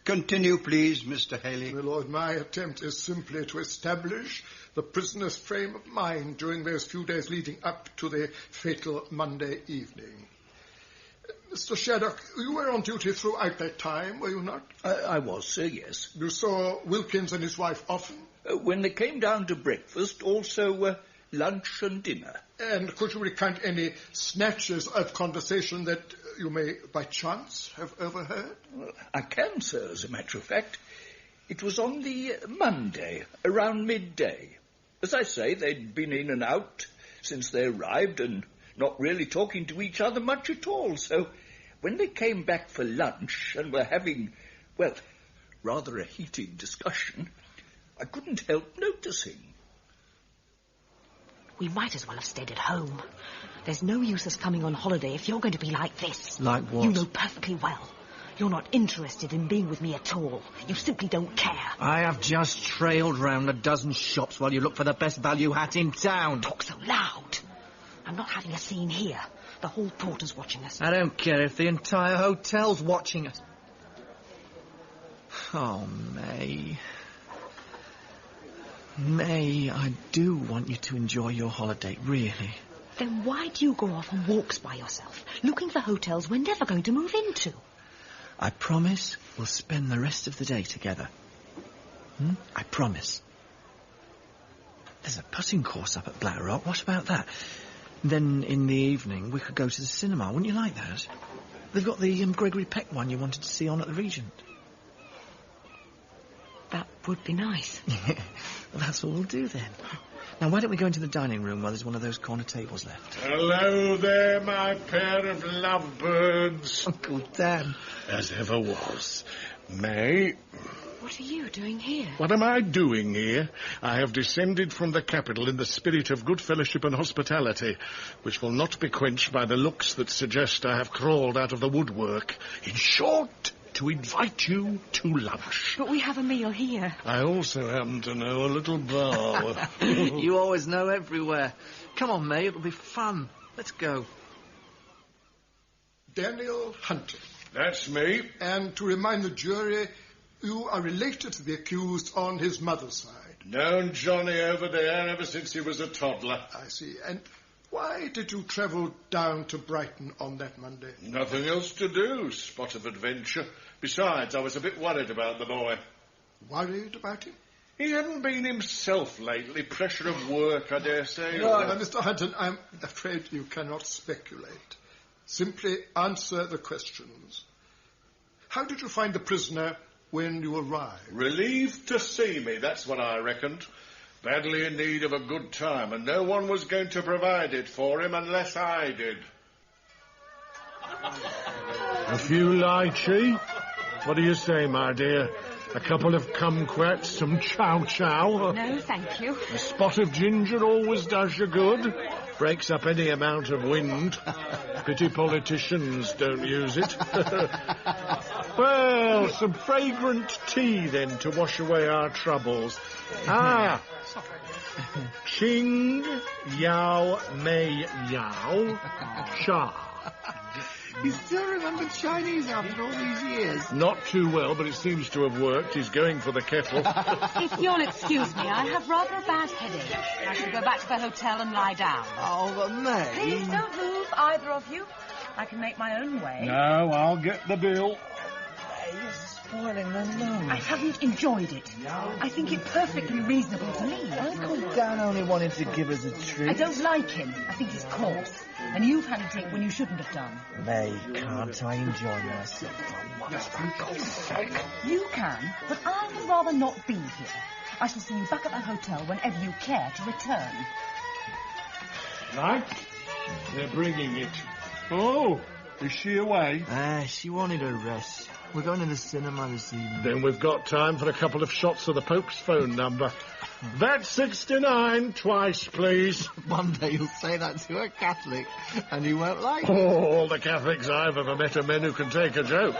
Continue, please, Mr. Haley. My lord, my attempt is simply to establish the prisoner's frame of mind during those few days leading up to the fatal Monday evening. Mr. Shaddock, you were on duty throughout that time, were you not? I was, sir, yes. You saw Wilkins and his wife often? When they came down to breakfast, also lunch and dinner. And could you recount any snatches of conversation that you may, by chance, have overheard? Well, I can, sir, as a matter of fact. It was on the Monday, around midday. As I say, they'd been in and out since they arrived and not really talking to each other much at all, so when they came back for lunch and were having, well, rather a heated discussion, I couldn't help noticing. We might as well have stayed at home. There's no use us coming on holiday if you're going to be like this. Like what? You know perfectly well. You're not interested in being with me at all. You simply don't care. I have just trailed round a dozen shops while you look for the best value hat in town. Talk so loud. I'm not having a scene here. The hall porter's watching us. I don't care if the entire hotel's watching us. Oh, May. May, I do want you to enjoy your holiday, really. Then why do you go off on walks by yourself, looking for hotels we're never going to move into? I promise we'll spend the rest of the day together. I promise. There's a putting course up at Black Rock. What about that? Then in the evening we could go to the cinema. Wouldn't you like that? They've got the Gregory Peck one you wanted to see on at the Regent. That would be nice. Well, that's what we'll do then. Now, why don't we go into the dining room where there's one of those corner tables left? Hello there, my pair of lovebirds. Uncle Dan. As ever was. May, What are you doing here? What am I doing here? I have descended from the capital in the spirit of good fellowship and hospitality, which will not be quenched by the looks that suggest I have crawled out of the woodwork. In short, to invite you to lunch. But we have a meal here. I also happen to know a little bar. You always know everywhere. Come on, May, it'll be fun. Let's go. Daniel Hunter. That's me. And to remind the jury, you are related to the accused on his mother's side. Known Johnny over there ever since he was a toddler. I see. And why did you travel down to Brighton on that Monday? Nothing else to do. Spot of adventure. Besides, I was a bit worried about the boy. Worried about him? He hadn't been himself lately. Pressure of work, I dare say. No, Mr. Hunter, I'm afraid you cannot speculate. Simply answer the questions. How did you find the prisoner when you arrived? Relieved to see me, that's what I reckoned. Badly in need of a good time, and no one was going to provide it for him unless I did. A few lychee? What do you say, my dear? A couple of kumquats, some chow-chow? No, thank you. A spot of ginger always does you good. Breaks up any amount of wind. Pity politicians don't use it. Well, some fragrant tea, then, to wash away our troubles. Ah! Ching Yao Mei Yao Cha. You still remember Chinese after all these years? Not too well, but it seems to have worked. He's going for the kettle. If you'll excuse me, I have rather a bad headache. I shall go back to the hotel and lie down. Oh, but May... Please don't move, either of you. I can make my own way. No, I'll get the bill. You're spoiling the moment. I haven't enjoyed it. I think it perfectly reasonable to leave. I thought Dan only wanted to give us a treat. I don't like him. I think he's coarse. And you've had a drink when you shouldn't have done. May, can't I enjoy myself for once, for God's sake? You can, but I would rather not be here. I shall see you back at the hotel whenever you care to return. Right? They're bringing it. Oh, is she away? She wanted a rest. We're going to the cinema this evening. Then we've got time for a couple of shots of the Pope's phone number. That's 69, twice, please. One day you'll say that to a Catholic, and he won't like it. Oh, all the Catholics I've ever met are men who can take a joke.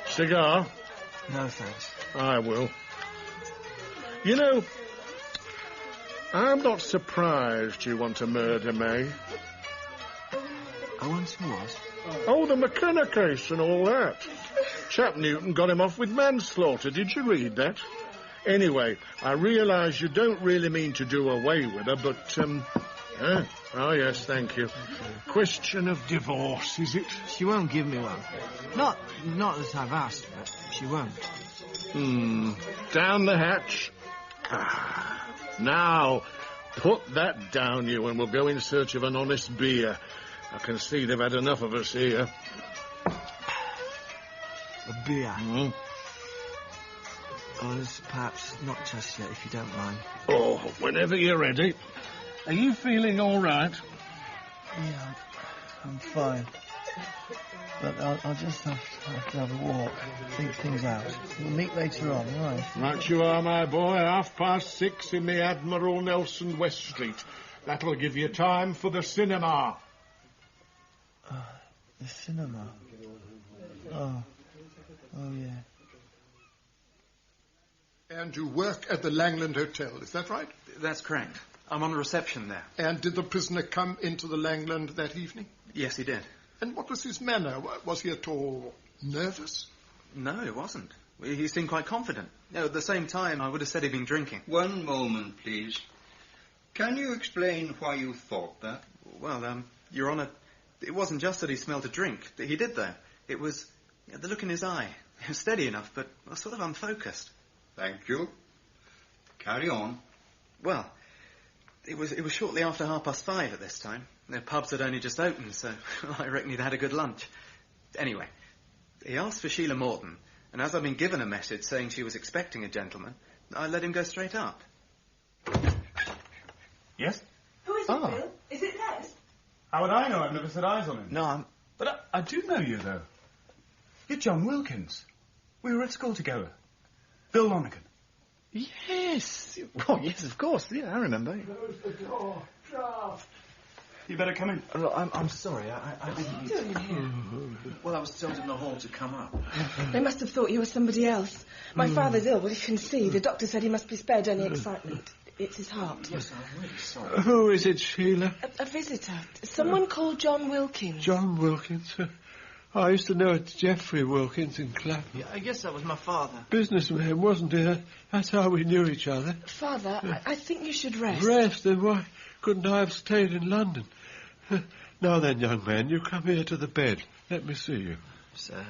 Cigar? No, thanks. I will. You know, I'm not surprised you want to murder May. I want to what? Oh, the McKenna case and all that. Chap Newton got him off with manslaughter. Did you read that? Anyway, I realise you don't really mean to do away with her, but, Oh, yes, thank you. Question of divorce, is it? She won't give me one. Not that I've asked, but she won't. Down the hatch. Now, put that down you, and we'll go in search of an honest beer. I can see they've had enough of us here. A beer? Oh, perhaps not just yet, if you don't mind. Oh, whenever you're ready. Are you feeling all right? Yeah, I'm fine. But I'll just have to have a walk, think things out. We'll meet later on, all right? Right you are, my boy. 6:30 in the Admiral Nelson West Street. That'll give you time for the cinema. The cinema? Oh, yeah. And you work at the Langland Hotel, is that right? That's correct. I'm on the reception there. And did the prisoner come into the Langland that evening? Yes, he did. And what was his manner? Was he at all nervous? No, it wasn't. He seemed quite confident. No, at the same time, I would have said he'd been drinking. One moment, please. Can you explain why you thought that? Well, Your Honour, it wasn't just that he smelled a drink. He did, though. It was the look in his eye. It was steady enough, but sort of unfocused. Thank you. Carry on. Well, it was shortly after 5:30 at this time. The pubs had only just opened, so I reckon he'd had a good lunch. Anyway, he asked for Sheila Morton, and as I'd been given a message saying she was expecting a gentleman, I let him go straight up. Yes? Who is it, Bill? Is it Les? How would I know? I've never set eyes on him. No, But I do know you, though. You're John Wilkins. We were at school together. Bill Lonergan. Yes. Oh, yes, of course. Yeah, I remember. Close the door. Draft. You better come in. Look, I'm sorry. I didn't... Doing here? Well, I was told in the hall to come up. They must have thought you were somebody else. My father's ill, well, you can see. The doctor said he must be spared any excitement. It's his heart. Yes, I'm really sorry. Who is it, Sheila? A visitor. Someone called John Wilkins. John Wilkins? I used to know it's Geoffrey Wilkins in Clapham. Yeah, I guess that was my father. Businessman, wasn't he? That's how we knew each other. Father, I think you should rest. Rest? Then why couldn't I have stayed in London? Now then, young man, you come here to the bed. Let me see you. Sir.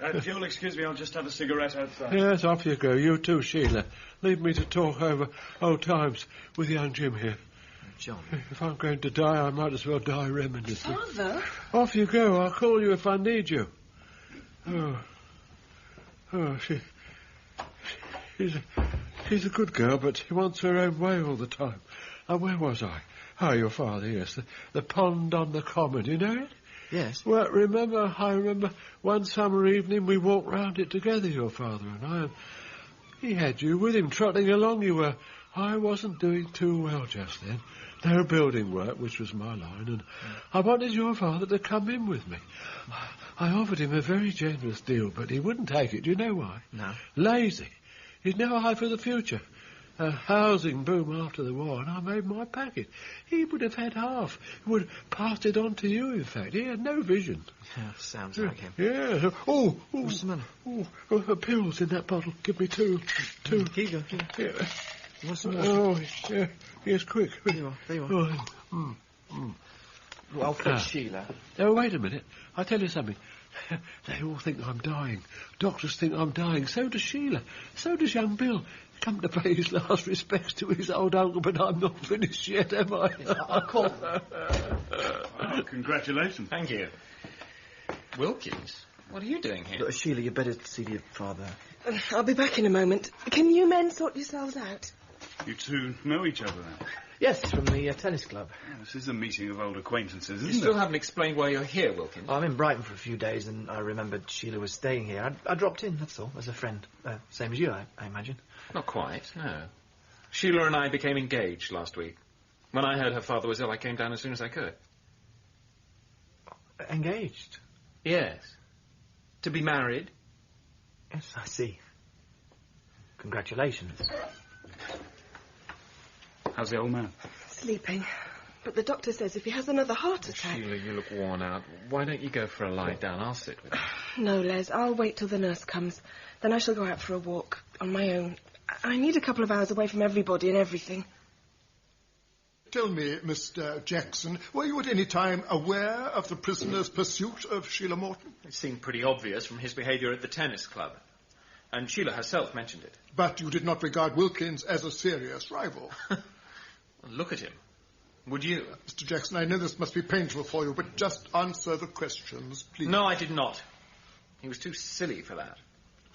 If you'll excuse me, I'll just have a cigarette outside. Yes, off you go. You too, Sheila. Leave me to talk over old times with young Jim here. John. If I'm going to die, I might as well die reminiscing. Father? Off you go. I'll call you if I need you. She's a good girl, but she wants her own way all the time. Where was I? Oh, your father, yes. The pond on the common, you know it? Yes. Well, I remember one summer evening we walked round it together, your father and I. He had you with him, trotting along you were. I wasn't doing too well just then. No building work, which was my line, and I wanted your father to come in with me. I offered him a very generous deal, but he wouldn't take it. Do you know why? No. Lazy. He'd no eye for the future. A housing boom after the war, and I made my packet. He would have had half. He would have passed it on to you, in fact. He had no vision. Yeah, sounds like him. Yeah. Oh. What's the matter? Pills in that bottle. Give me two. Here you go. Yeah. What's the matter? Oh, yeah. Yes, quick. There you are. Oh. Well, I'll fetch Sheila. Oh, wait a minute. I'll tell you something. They all think I'm dying. Doctors think I'm dying. So does Sheila. So does young Bill. Come to pay his last respects to his old uncle, but I'm not finished yet, am I? I'll call. Well, congratulations. Thank you. Wilkins, what are you doing here? Look, Sheila, you better see your father. I'll be back in a moment. Can you men sort yourselves out? You two know each other then? Yes, from the tennis club. Yeah, this is a meeting of old acquaintances, isn't You still haven't explained why you're here, Wilkins. I'm in Brighton for a few days, and I remembered Sheila was staying here. I dropped in, that's all, as a friend. Same as you, I imagine. Not quite, no. Sheila and I became engaged last week. When I heard her father was ill, I came down as soon as I could. Engaged? Yes. To be married. Yes, I see. Congratulations. How's the old man? Sleeping. But the doctor says if he has another heart attack... Sheila, you look worn out. Why don't you go for a lie down? I'll sit with you. No, Les, I'll wait till the nurse comes. Then I shall go out for a walk on my own. I need a couple of hours away from everybody and everything. Tell me, Mr. Jackson, were you at any time aware of the prisoner's pursuit of Sheila Morton? It seemed pretty obvious from his behaviour at the tennis club. And Sheila herself mentioned it. But you did not regard Wilkins as a serious rival. Look at him. Would you? Mr. Jackson, I know this must be painful for you, but just answer the questions, please. No, I did not. He was too silly for that.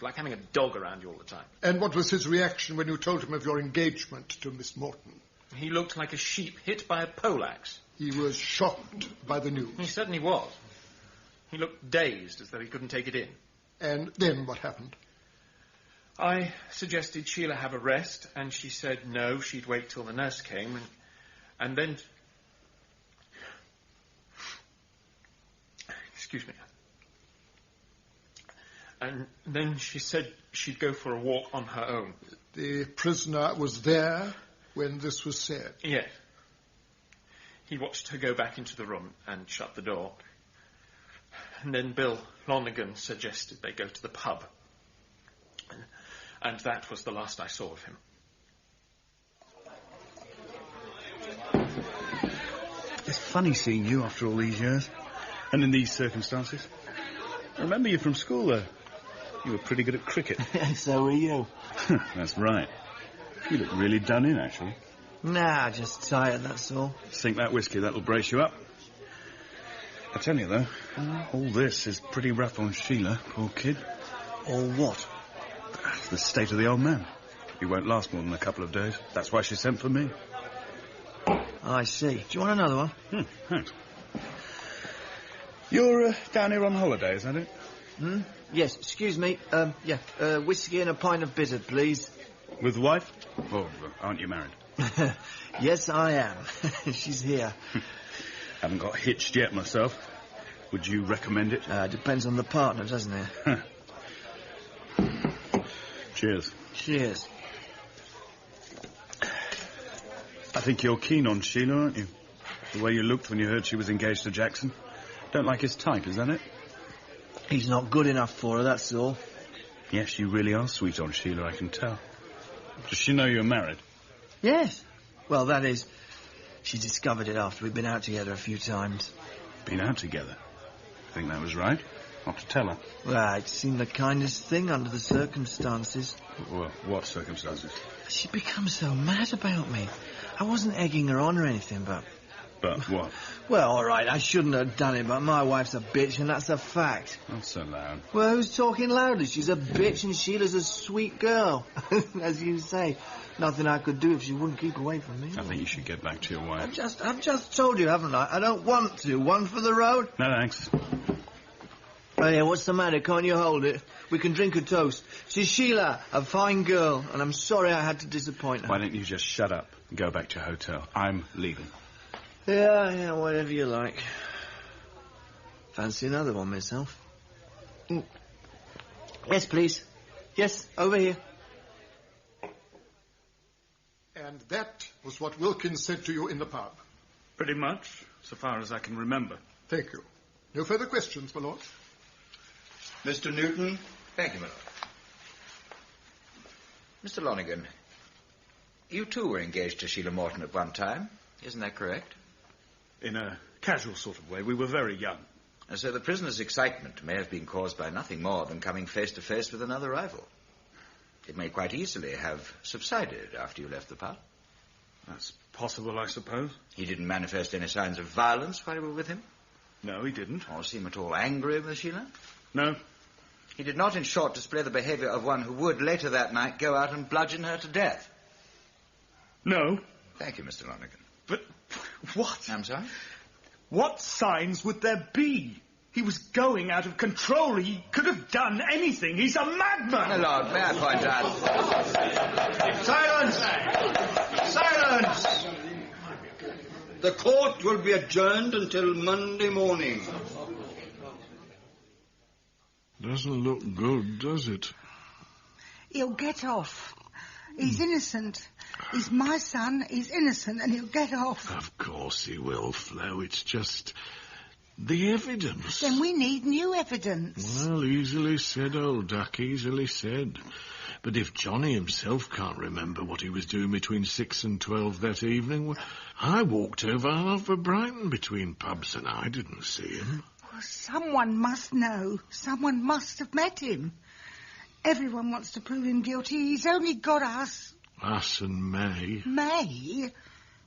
Like having a dog around you all the time. And what was his reaction when you told him of your engagement to Miss Morton? He looked like a sheep hit by a poleaxe. He was shocked by the news. He certainly was. He looked dazed, as though he couldn't take it in. And then what happened? I suggested Sheila have a rest, and she said no, she'd wait till the nurse came, and then... Excuse me. And then she said she'd go for a walk on her own. The prisoner was there when this was said? Yes. He watched her go back into the room and shut the door. And then Bill Lonergan suggested they go to the pub. And that was the last I saw of him. It's funny seeing you after all these years, and in these circumstances. I remember you from school, though. You were pretty good at cricket. So were you. That's right. You look really done in, actually. Nah, just tired, that's all. Sink that whiskey, that'll brace you up. I tell you, though, all this is pretty rough on Sheila, poor kid. Or what? The state of the old man. He won't last more than a couple of days. That's why she sent for me. I see. Do you want another one? Thanks. You're down here on holiday, is that it? Yes, excuse me. Whiskey and a pint of bitter, please. With wife? Oh, aren't you married? Yes, I am. She's here. Haven't got hitched yet myself. Would you recommend it? Depends on the partner, doesn't it? Cheers. Cheers. I think you're keen on Sheila, aren't you? The way you looked when you heard she was engaged to Jackson. Don't like his type, is that it? He's not good enough for her, that's all. Yes, you really are sweet on Sheila, I can tell. Does she know you're married? Yes. Well, that is, she discovered it after we'd been out together a few times. Been out together? I think that was right. Not to tell her. Well, it seemed the kindest thing under the circumstances. Well, what circumstances? She'd become so mad about me. I wasn't egging her on or anything, but... But what? Well, all right, I shouldn't have done it, but my wife's a bitch, and that's a fact. Not so loud. Well, who's talking loudly? She's a bitch, and Sheila's a sweet girl. As you say, nothing I could do if she wouldn't keep away from me. I think you should get back to your wife. I've just told you, haven't I? I don't want to. One for the road? No, thanks. Oh, yeah, what's the matter? Can't you hold it? We can drink a toast. She's Sheila, a fine girl, and I'm sorry I had to disappoint her. Why don't you just shut up and go back to your hotel? I'm leaving. Yeah, whatever you like. Fancy another one myself. Yes, please. Yes, over here. And that was what Wilkins said to you in the pub? Pretty much, so far as I can remember. Thank you. No further questions, my lord? Mr. Newton? Thank you, my lord. Mr. Lonergan, you too were engaged to Sheila Morton at one time. Isn't that correct? In a casual sort of way. We were very young. And so the prisoner's excitement may have been caused by nothing more than coming face to face with another rival. It may quite easily have subsided after you left the pub. That's possible, I suppose. He didn't manifest any signs of violence while you were with him? No, he didn't. Or seem at all angry with Sheila? No. He did not, in short, display the behaviour of one who would, later that night, go out and bludgeon her to death? No. Thank you, Mr. Lonergan. But what? I'm sorry? What signs would there be? He was going out of control. He could have done anything. He's a madman. My lord, may I point out... Silence! Silence! The court will be adjourned until Monday morning. Doesn't look good, does it? He'll get off. He's innocent. He's my son. He's innocent, and he'll get off. Of course he will, Flo. It's just the evidence. Then we need new evidence. Well, easily said, old duck, easily said. But if Johnny himself can't remember what he was doing between 6 and 12 that evening, well, I walked over half of Brighton between pubs and I didn't see him. Well, someone must know. Someone must have met him. Everyone wants to prove him guilty. He's only got us. Us and May. May?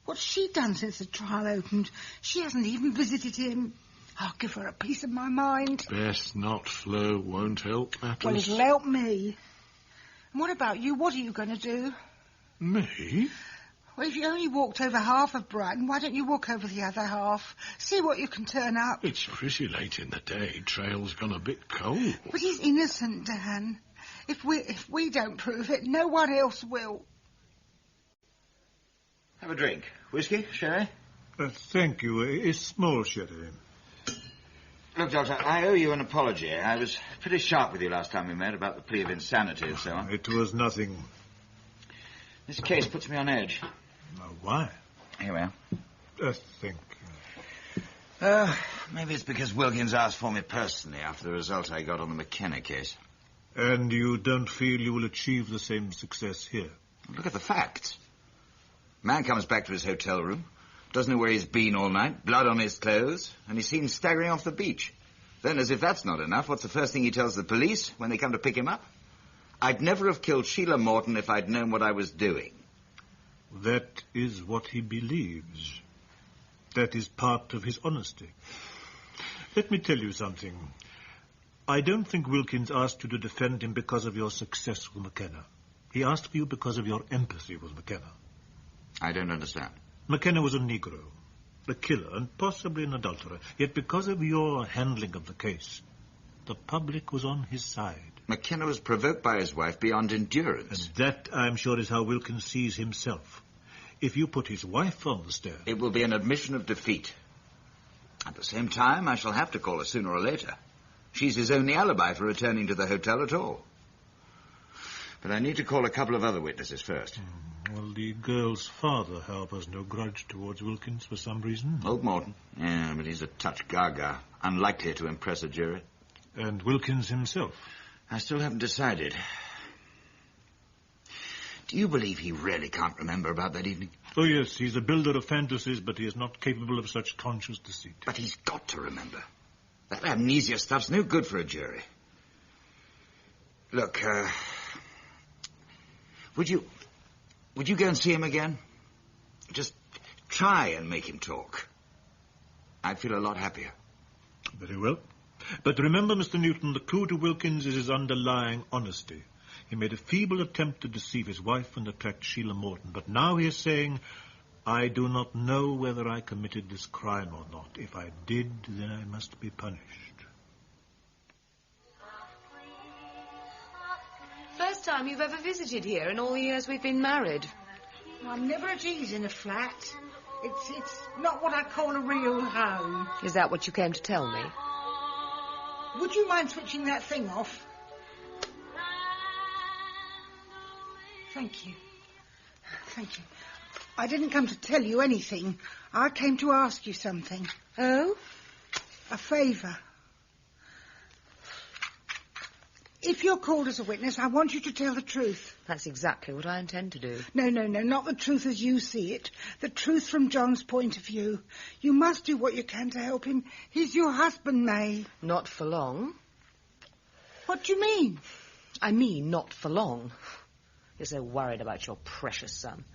What's she done since the trial opened? She hasn't even visited him. I'll give her a piece of my mind. Best not, Flo. Won't help matters. Well, it'll help me. And what about you? What are you going to do? Me? Well, if you only walked over half of Brighton, why don't you walk over the other half? See what you can turn up. It's pretty late in the day. Trail's gone a bit cold. But he's innocent, Dan. If we don't prove it, no one else will. Have a drink. Whiskey? Sherry? Thank you. A small sherry. Look, Doctor, I owe you an apology. I was pretty sharp with you last time we met about the plea of insanity and so on. It was nothing. This case puts me on edge. Why? Here we are. Thank you. Maybe it's because Wilkins asked for me personally after the result I got on the McKenna case. And you don't feel you will achieve the same success here? Look at the facts. Man comes back to his hotel room, doesn't know where he's been all night, blood on his clothes, and he's seen staggering off the beach. Then, as if that's not enough, what's the first thing he tells the police when they come to pick him up? I'd never have killed Sheila Morton if I'd known what I was doing. That is what he believes. That is part of his honesty. Let me tell you something. I don't think Wilkins asked you to defend him because of your success with McKenna. He asked for you because of your empathy with McKenna. I don't understand. McKenna was a Negro, a killer, and possibly an adulterer. Yet because of your handling of the case, The public was on his side. McKenna was provoked by his wife beyond endurance. And that, I'm sure, is how Wilkins sees himself. If you put his wife on the stand... It will be an admission of defeat. At the same time, I shall have to call her sooner or later. She's his only alibi for returning to the hotel at all. But I need to call a couple of other witnesses first. Well, the girl's father harbours no grudge towards Wilkins for some reason. Old Morton. Yeah, but he's a touch gaga. Unlikely to impress a jury. And Wilkins himself? I still haven't decided. Do you believe he really can't remember about that evening? Oh, yes, he's a builder of fantasies, but he is not capable of such conscious deceit. But he's got to remember. That amnesia stuff's no good for a jury. Look, would you go and see him again? Just try and make him talk. I'd feel a lot happier. Very well. But remember, Mr. Newton, the clue to Wilkins is his underlying honesty. He made a feeble attempt to deceive his wife and attract Sheila Morton, but now he is saying, I do not know whether I committed this crime or not. If I did, then I must be punished. First time you've ever visited here in all the years we've been married. I'm never at ease in a flat. It's not what I call a real home. Is that what you came to tell me? Would you mind switching that thing off? Thank you. Thank you. I didn't come to tell you anything. I came to ask you something. Oh? A favour. If you're called as a witness, I want you to tell the truth. That's exactly what I intend to do. No, not the truth as you see it. The truth from John's point of view. You must do what you can to help him. He's your husband, May. Not for long. What do you mean? I mean not for long. You're so worried about your precious son.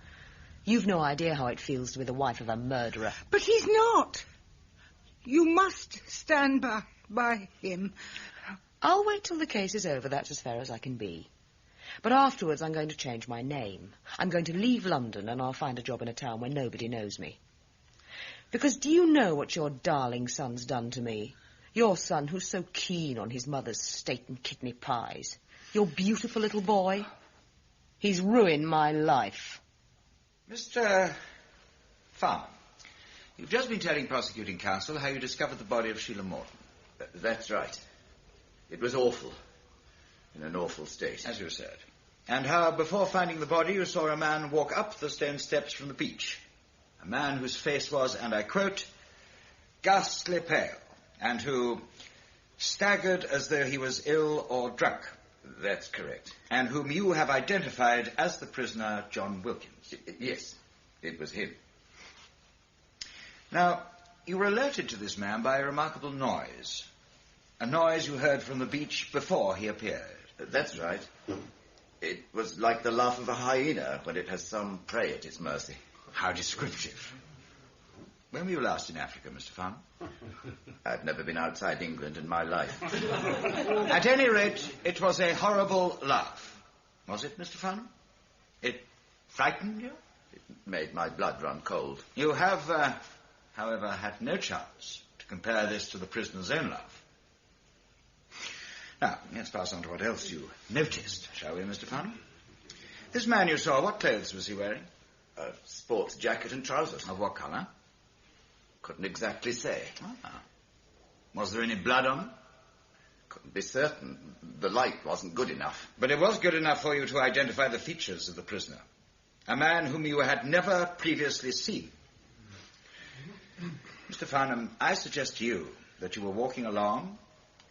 You've no idea how it feels to be the wife of a murderer. But he's not. You must stand by him. I'll wait till the case is over, that's as fair as I can be. But afterwards I'm going to change my name. I'm going to leave London and I'll find a job in a town where nobody knows me. Because do you know what your darling son's done to me? Your son who's so keen on his mother's steak and kidney pies. Your beautiful little boy. He's ruined my life. Mr. Farmer, you've just been telling prosecuting counsel how you discovered the body of Sheila Morton. That's right. It was awful. In an awful state. As you said. And how, before finding the body, you saw a man walk up the stone steps from the beach. A man whose face was, and I quote, ghastly pale, and who staggered as though he was ill or drunk. That's correct. And whom you have identified as the prisoner, John Wilkins. Yes, it was him. Now, you were alerted to this man by a remarkable noise. A noise you heard from the beach before he appeared. That's right. It was like the laugh of a hyena when it has some prey at its mercy. How descriptive. When were you last in Africa, Mr. Farmer? I've never been outside England in my life. At any rate, it was a horrible laugh. Was it, Mr. Farmer? It frightened you? It made my blood run cold. You have, however, had no chance to compare this to the prisoner's own laugh. Now, let's pass on to what else you noticed, shall we, Mr. Farmer? This man you saw, what clothes was he wearing? A sports jacket and trousers. Of what colour? Couldn't exactly say. Ah. Was there any blood on him? Couldn't be certain. The light wasn't good enough. But it was good enough for you to identify the features of the prisoner. A man whom you had never previously seen. Mr. Farnham, I suggest to you that you were walking along,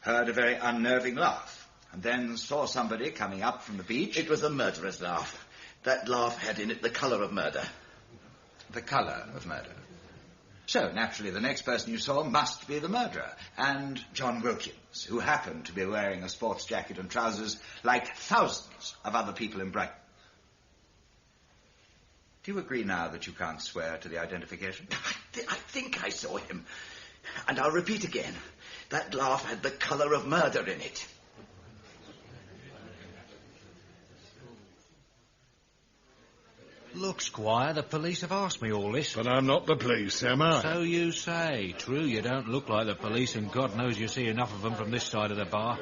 heard a very unnerving laugh, and then saw somebody coming up from the beach. It was a murderer's laugh. That laugh had in it the colour of murder. The colour of murder. So, naturally, the next person you saw must be the murderer, and John Wilkins, who happened to be wearing a sports jacket and trousers like thousands of other people in Brighton. Do you agree now that you can't swear to the identification? I think I saw him. And I'll repeat again. That laugh had the colour of murder in it. Look, Squire, the police have asked me all this. But I'm not the police, am I? So you say. True, you don't look like the police, and God knows you see enough of them from this side of the bar.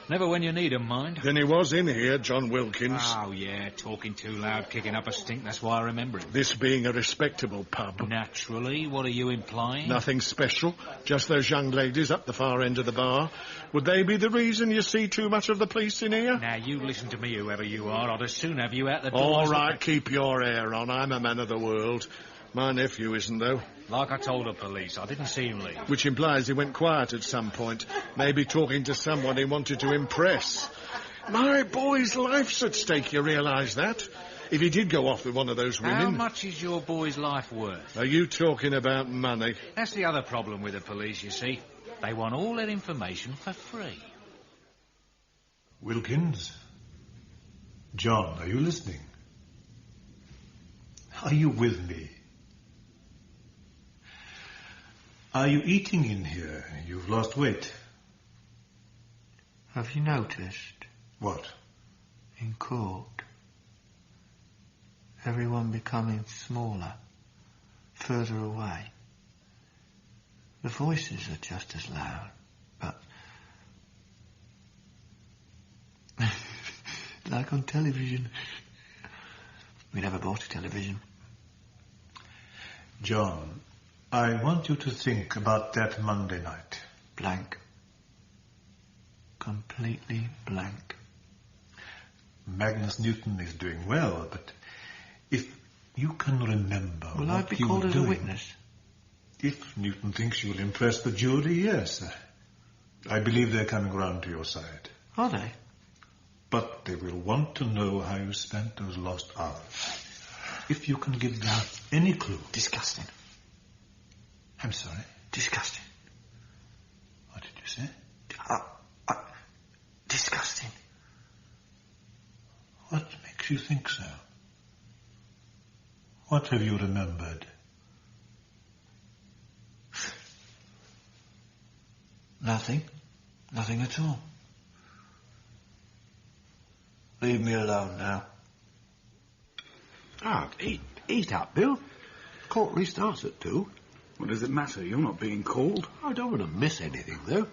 Never when you need 'em, mind. Then he was in here, John Wilkins. Oh, yeah, talking too loud, kicking up a stink, that's why I remember him. This being a respectable pub. Naturally, what are you implying? Nothing special, just those young ladies up the far end of the bar. Would they be the reason you see too much of the police in here? Now, you listen to me, whoever you are. I'd as soon have you out the door. All right, keep your air on. I'm a man of the world. My nephew isn't, though. Like I told the police, I didn't see him leave. Which implies he went quiet at some point. Maybe talking to someone he wanted to impress. My boy's life's at stake, you realise that? If he did go off with one of those women... How much is your boy's life worth? Are you talking about money? That's the other problem with the police, you see. They want all their information for free. Wilkins? John, are you listening? Are you with me? Are you eating in here? You've lost weight. Have you noticed? What? In court, everyone becoming smaller, further away. The voices are just as loud, but... like on television. We never bought a television. John, I want you to think about that Monday night. Blank. Completely blank. Magnus Newton is doing well, but if you can remember Will what I be you called were as a doing, witness? If Newton thinks you'll impress the jury, yes. I believe they're coming round to your side. Are they? But they will want to know how you spent those lost hours. If you can give them any clue. Disgusting. I'm sorry? Disgusting. What did you say? Disgusting. What makes you think so? What have you remembered? Nothing. Nothing at all. Leave me alone now. Ah, eat up, Bill. Court restarts at 2. What does it matter? You're not being called. I don't want to miss anything, though.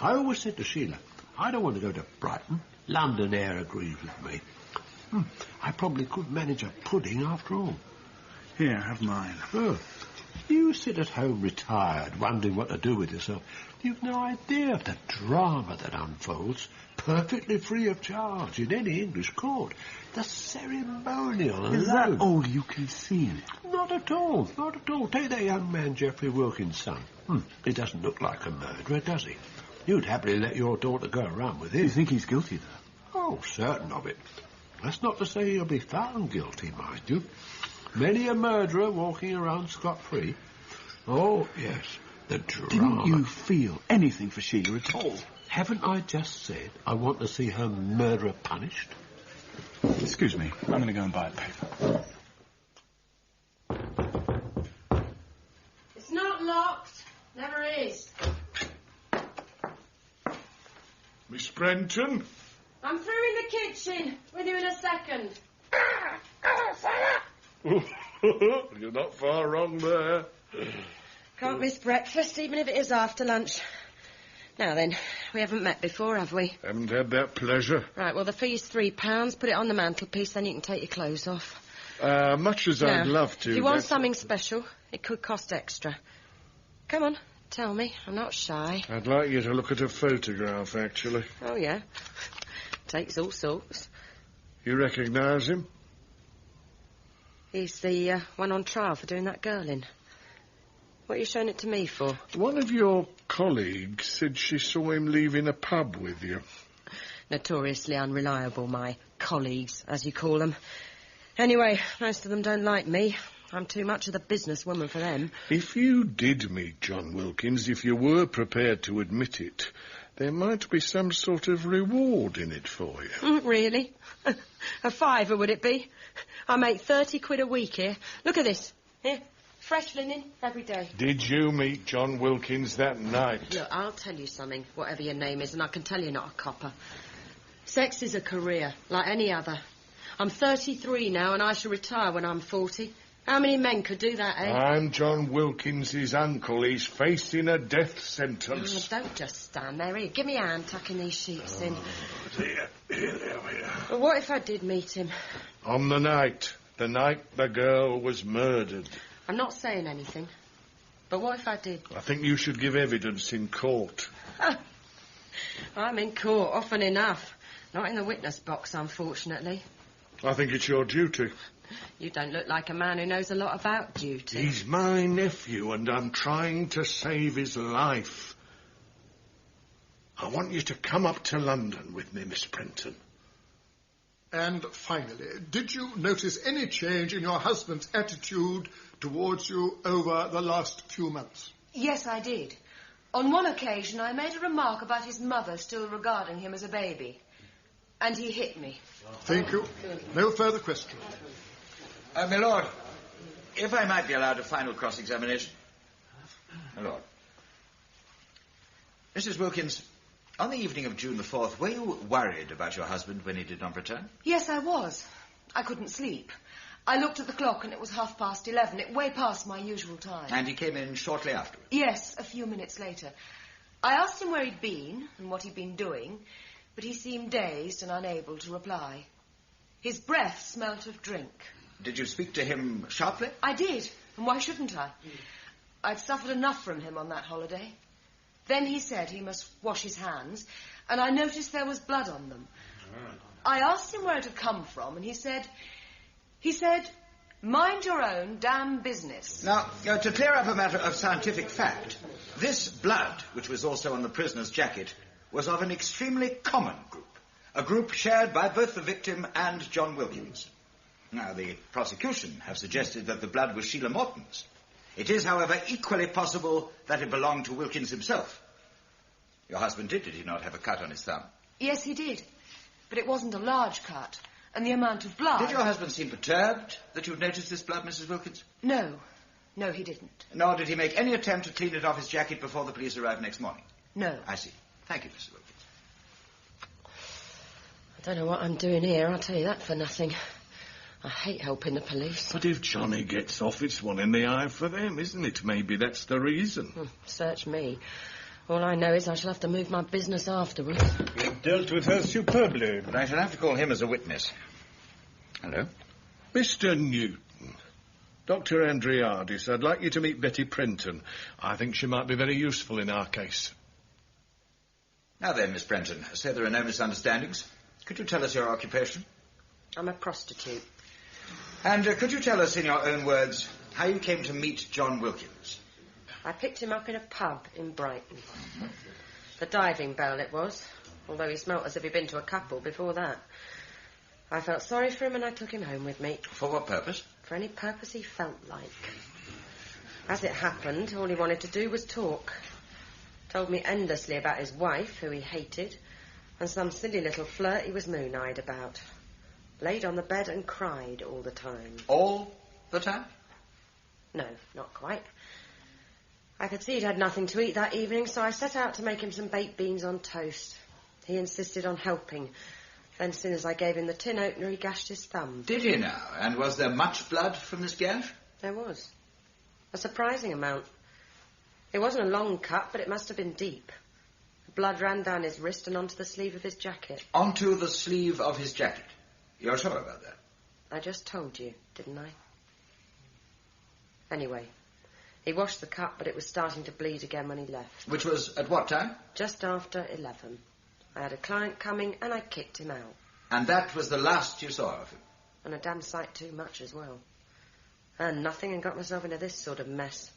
I always said to Sheila, I don't want to go to Brighton. London air agrees with me. I probably could manage a pudding after all. Here, have mine. Oh. You sit at home retired, wondering what to do with yourself. You've no idea of the drama that unfolds, perfectly free of charge in any English court. The ceremonial alone. Is that all you can see in it? Not at all, not at all. Take that young man, Geoffrey Wilkins' son. He doesn't look like a murderer, does he? You'd happily let your daughter go around with him. Do you think he's guilty, though? Oh, certain of it. That's not to say he'll be found guilty, mind you. Many a murderer walking around scot-free. Oh, yes, the drama. Didn't you feel anything for Sheila at all? Haven't I just said I want to see her murderer punished? Excuse me, I'm going to go and buy a paper. It's not locked. Never is. Miss Brenton? I'm through in the kitchen. With you in a second. You're not far wrong there. Can't miss breakfast, even if it is after lunch. Now then, we haven't met before, have we? Haven't had that pleasure. Right, well, the fee's £3. Put it on the mantelpiece, then you can take your clothes off. Much as I'd love to. If you want something special, it could cost extra. Come on, tell me. I'm not shy. I'd like you to look at a photograph, actually. Oh, yeah. Takes all sorts. You recognise him? He's the one on trial for doing that girl in. What are you showing it to me for? One of your colleagues said she saw him leaving a pub with you. Notoriously unreliable, my colleagues, as you call them. Anyway, most of them don't like me. I'm too much of the businesswoman for them. If you did meet John Wilkins, if you were prepared to admit it, there might be some sort of reward in it for you. Really? A £5, would it be? I make 30 quid a week here. Look at this. Here, fresh linen every day. Did you meet John Wilkins that night? Look, I'll tell you something, whatever your name is, and I can tell you're not a copper. Sex is a career, like any other. I'm 33 now, and I shall retire when I'm 40. How many men could do that, eh? I'm John Wilkins' uncle. He's facing a death sentence. Oh, don't just stand there. Here, give me a hand tucking these sheets in. Dear. Here they are. Well, what if I did meet him? On the night the girl was murdered. I'm not saying anything. But what if I did? I think you should give evidence in court. I'm in court often enough. Not in the witness box, unfortunately. I think it's your duty. You don't look like a man who knows a lot about duty. He's my nephew, and I'm trying to save his life. I want you to come up to London with me, Miss Prenton. And finally, did you notice any change in your husband's attitude towards you over the last few months? Yes, I did. On one occasion, I made a remark about his mother still regarding him as a baby. And he hit me. Thank you. No further questions. My lord, if I might be allowed a final cross-examination. My lord. Mrs. Wilkins, on the evening of June the 4th, were you worried about your husband when he did not return? Yes, I was. I couldn't sleep. I looked at the clock and it was 11:30. It way past my usual time. And he came in shortly afterwards? Yes, a few minutes later. I asked him where he'd been and what he'd been doing, but he seemed dazed and unable to reply. His breath smelt of drink. Did you speak to him sharply? I did, and why shouldn't I? I'd suffered enough from him on that holiday. Then he said he must wash his hands, and I noticed there was blood on them. I asked him where it had come from, and he said, mind your own damn business. Now, to clear up a matter of scientific fact, this blood, which was also on the prisoner's jacket, was of an extremely common group, a group shared by both the victim and John Wilkins. Now, the prosecution have suggested that the blood was Sheila Morton's. It is, however, equally possible that it belonged to Wilkins himself. Your husband did he not, have a cut on his thumb? Yes, he did. But it wasn't a large cut, and the amount of blood... Did your husband seem perturbed that you'd noticed this blood, Mrs. Wilkins? No. No, he didn't. Nor did he make any attempt to clean it off his jacket before the police arrived next morning? No. I see. Thank you, Mrs. Wilkins. I don't know what I'm doing here, I'll tell you that for nothing. I hate helping the police. But if Johnny gets off, it's one in the eye for them, isn't it? Maybe that's the reason. Search me. All I know is I shall have to move my business afterwards. You've dealt with her superbly. But I shall have to call him as a witness. Hello? Mr. Newton. Dr. Andriadis, I'd like you to meet Betty Prenton. I think she might be very useful in our case. Now then, Miss Prenton, say there are no misunderstandings. Could you tell us your occupation? I'm a prostitute. And could you tell us, in your own words, how you came to meet John Wilkins? I picked him up in a pub in Brighton. The Diving Bell it was, although he smelt as if he'd been to a couple before that. I felt sorry for him and I took him home with me. For what purpose? For any purpose he felt like. As it happened, all he wanted to do was talk. Told me endlessly about his wife, who he hated, and some silly little flirt he was moon-eyed about. Laid on the bed and cried all the time. All the time? No, not quite. I could see he'd had nothing to eat that evening, so I set out to make him some baked beans on toast. He insisted on helping. Then, as soon as I gave him the tin opener, he gashed his thumb. Did he now? And was there much blood from this gash? There was. A surprising amount. It wasn't a long cut, but it must have been deep. The blood ran down his wrist and onto the sleeve of his jacket. Onto the sleeve of his jacket? You're sure about that? I just told you, didn't I? Anyway, he washed the cut, but it was starting to bleed again when he left. Which was at what time? Just after 11. I had a client coming, and I kicked him out. And that was the last you saw of him? And a damn sight too much as well. And nothing, and got myself into this sort of mess.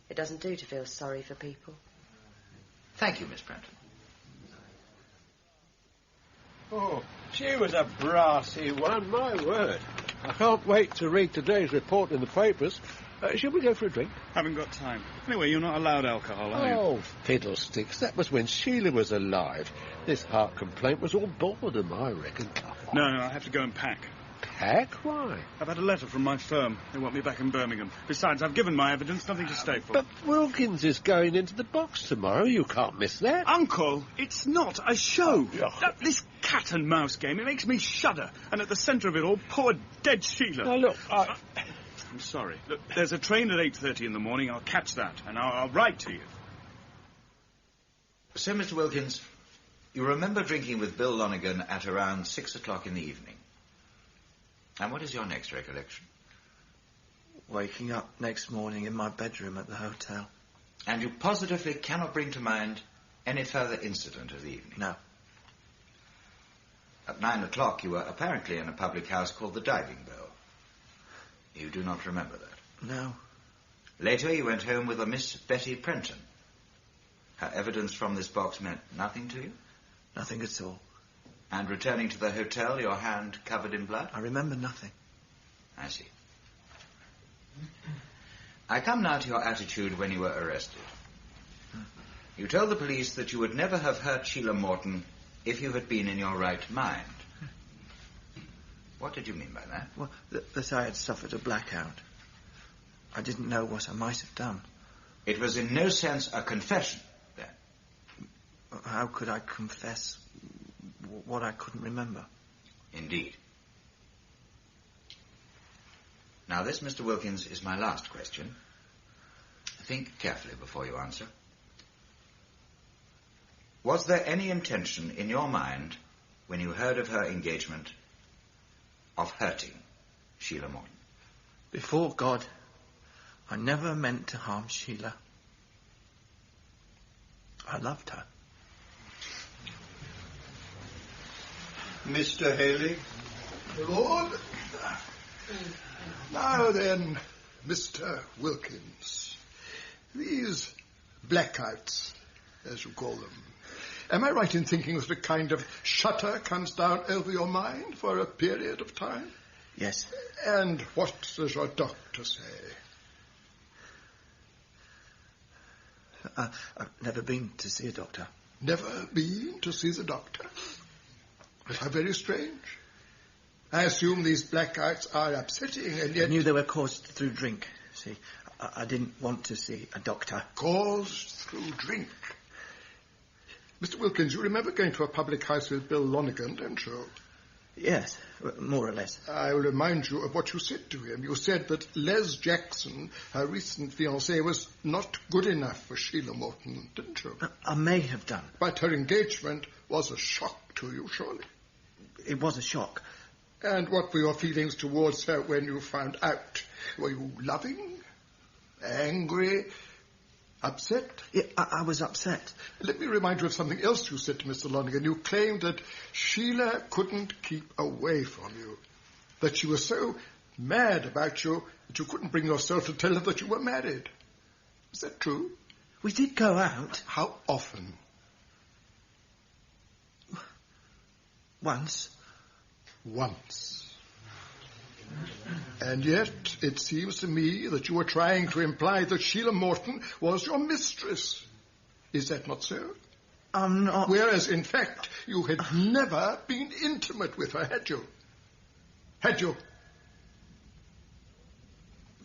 It doesn't do to feel sorry for people. Thank you, Miss Prenton. Oh, she was a brassy one, my word. I can't wait to read today's report in the papers. Shall we go for a drink? Haven't got time. Anyway, you're not allowed alcohol, are you? Oh, fiddlesticks. That was when Sheila was alive. This heart complaint was all boredom, I reckon. No, I have to go and pack. pack? Why? I've had a letter from my firm. They want me back in Birmingham. Besides, I've given my evidence, nothing to stay for. But Wilkins is going into the box tomorrow. You can't miss that. Uncle, it's not a show. This cat and mouse game, it makes me shudder. And at the centre of it all, poor dead Sheila. Now, look, I'm sorry. Look, there's a train at 8:30 in the morning. I'll catch that, and I'll write to you. So, Mr. Wilkins, you remember drinking with Bill Lonergan at around 6 o'clock in the evening. And what is your next recollection? Waking up next morning in my bedroom at the hotel. And you positively cannot bring to mind any further incident of the evening? No. At 9 o'clock, you were apparently in a public house called the Diving Bell. You do not remember that? No. Later, you went home with a Miss Betty Prenton. Her evidence from this box meant nothing to you? Nothing at all. And returning to the hotel, your hand covered in blood? I remember nothing. I see. I come now to your attitude when you were arrested. You told the police that you would never have hurt Sheila Morton if you had been in your right mind. What did you mean by that? Well, that I had suffered a blackout. I didn't know what I might have done. It was in no sense a confession, then? How could I confess what I couldn't remember? Indeed. Now, this, Mr. Wilkins, is my last question. Think carefully before you answer. Was there any intention in your mind, when you heard of her engagement, of hurting Sheila Morton? Before God, I never meant to harm Sheila. I loved her. Mr. Haley? Lord. Now then, Mr. Wilkins, these blackouts, as you call them, am I right in thinking that a kind of shutter comes down over your mind for a period of time? Yes. And what does your doctor say? I've never been to see a doctor. Never been to see the doctor? How very strange. I assume these blackouts are upsetting, and yet... I knew they were caused through drink. See, I didn't want to see a doctor. Caused through drink? Mr. Wilkins, you remember going to a public house with Bill Lonergan, don't you? Yes, more or less. I will remind you of what you said to him. You said that Les Jackson, her recent fiancée, was not good enough for Sheila Morton, didn't you? I may have done. But her engagement was a shock to you, surely? It was a shock. And what were your feelings towards her when you found out? Were you loving? Angry? Upset? Yeah, I was upset. Let me remind you of something else you said to Mr. Lonergan. You claimed that Sheila couldn't keep away from you, that she was so mad about you that you couldn't bring yourself to tell her that you were married. Is that true? We did go out. How often? Once. Once. And yet, it seems to me that you were trying to imply that Sheila Morton was your mistress. Is that not so? I'm not... Whereas, in fact, you had never been intimate with her, had you? Had you?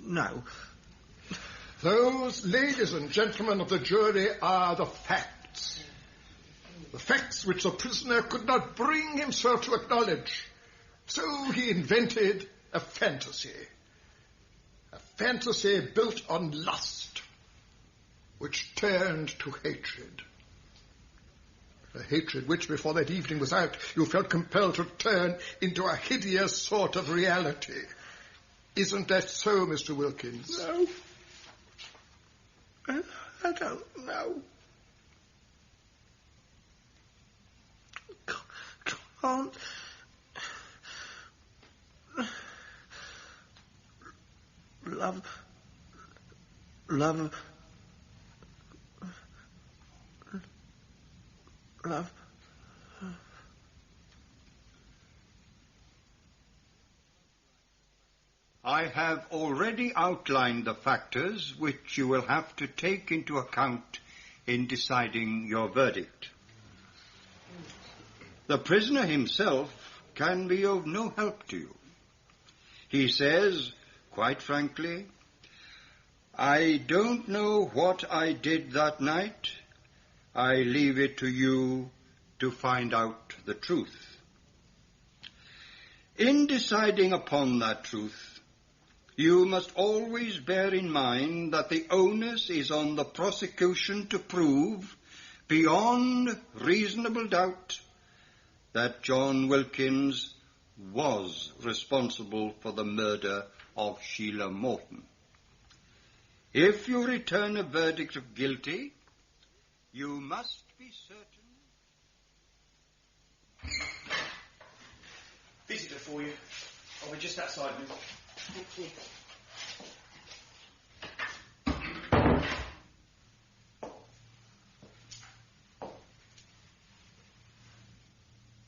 No. Those, ladies and gentlemen of the jury, are the facts. The facts which the prisoner could not bring himself to acknowledge. So he invented a fantasy built on lust, which turned to hatred. A hatred which, before that evening was out, you felt compelled to turn into a hideous sort of reality. Isn't that so, Mr. Wilkins? No. I don't know. Can't... Love. I have already outlined the factors which you will have to take into account in deciding your verdict. The prisoner himself can be of no help to you. He says, quite frankly, "I don't know what I did that night. I leave it to you to find out the truth." In deciding upon that truth, you must always bear in mind that the onus is on the prosecution to prove, beyond reasonable doubt, that John Wilkins was responsible for the murder of Sheila Morton. If you return a verdict of guilty, you must be certain... Visitor for you. I'll be just outside a minute. Thank you.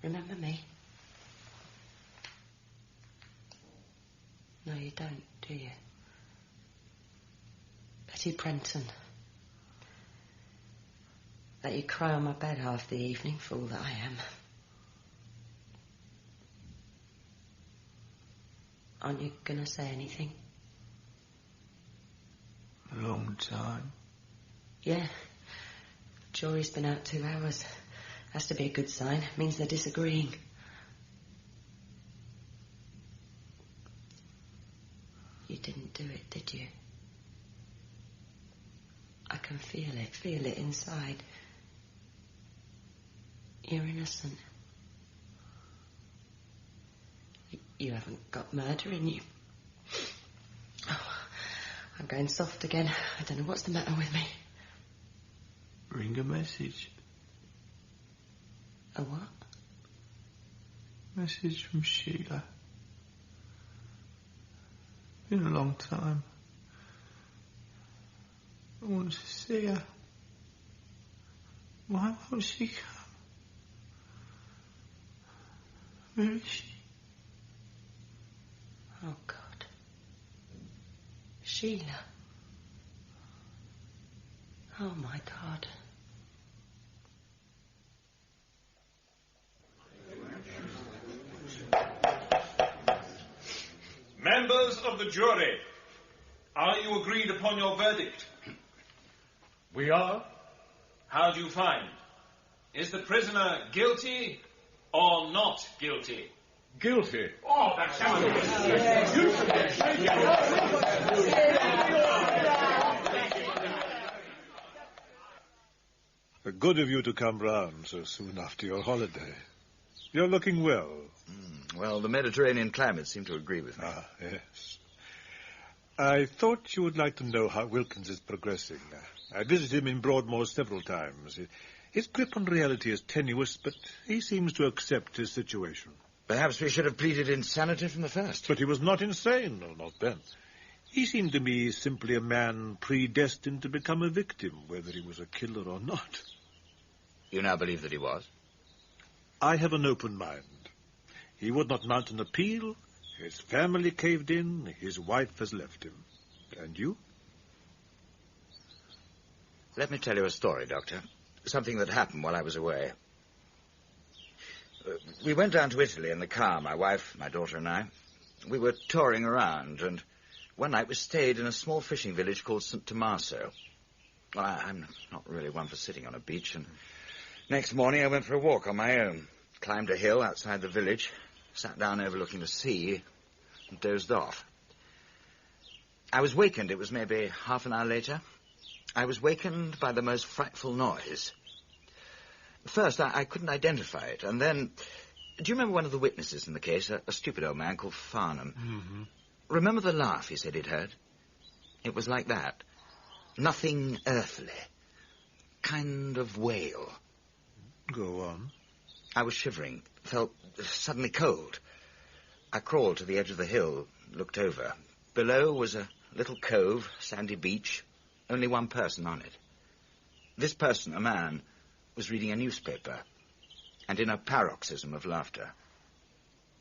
Remember me? No, you don't, do you? Betty Prenton. Let you cry on my bed half the evening, fool that I am. Aren't you gonna say anything? A long time. Yeah. Jury's been out 2 hours. Has to be a good sign. Means they're disagreeing. You didn't do it, did you? I can feel it inside. You're innocent. You haven't got murder in you. Oh, I'm going soft again. I don't know what's the matter with me. Ring a message. A what? Message from Sheila. Been a long time. I want to see her. Why won't she come? Where is she? Oh, God. Sheila. Oh, my God. Members of the jury, are you agreed upon your verdict? We are. How do you find? Is the prisoner guilty or not guilty? Guilty. Oh, that's Good of you to come round so soon after your holiday. You're looking well. Well, the Mediterranean climate seemed to agree with me. Ah, yes. I thought you would like to know how Wilkins is progressing. I visited him in Broadmoor several times. His grip on reality is tenuous, but he seems to accept his situation. Perhaps we should have pleaded insanity from the first. But he was not insane, no, not then. He seemed to me simply a man predestined to become a victim, whether he was a killer or not. You now believe that he was? I have an open mind. He would not mount an appeal. His family caved in. His wife has left him. And you? Let me tell you a story, Doctor. Something that happened while I was away. We went down to Italy in the car, my wife, my daughter and I. We were touring around, and one night we stayed in a small fishing village called St. Tommaso. Well, I'm not really one for sitting on a beach, and next morning I went for a walk on my own, climbed a hill outside the village, sat down overlooking the sea, and dozed off. I was wakened, it was maybe half an hour later. I was wakened by the most frightful noise. First, I couldn't identify it, and then... Do you remember one of the witnesses in the case, a stupid old man called Farnham? Mm-hmm. Remember the laugh he said he'd heard? It was like that. Nothing earthly. Kind of wail. Go on. I was shivering, felt suddenly cold. I crawled to the edge of the hill, looked over. Below was a little cove, sandy beach, only one person on it. This person, a man, was reading a newspaper, and in a paroxysm of laughter.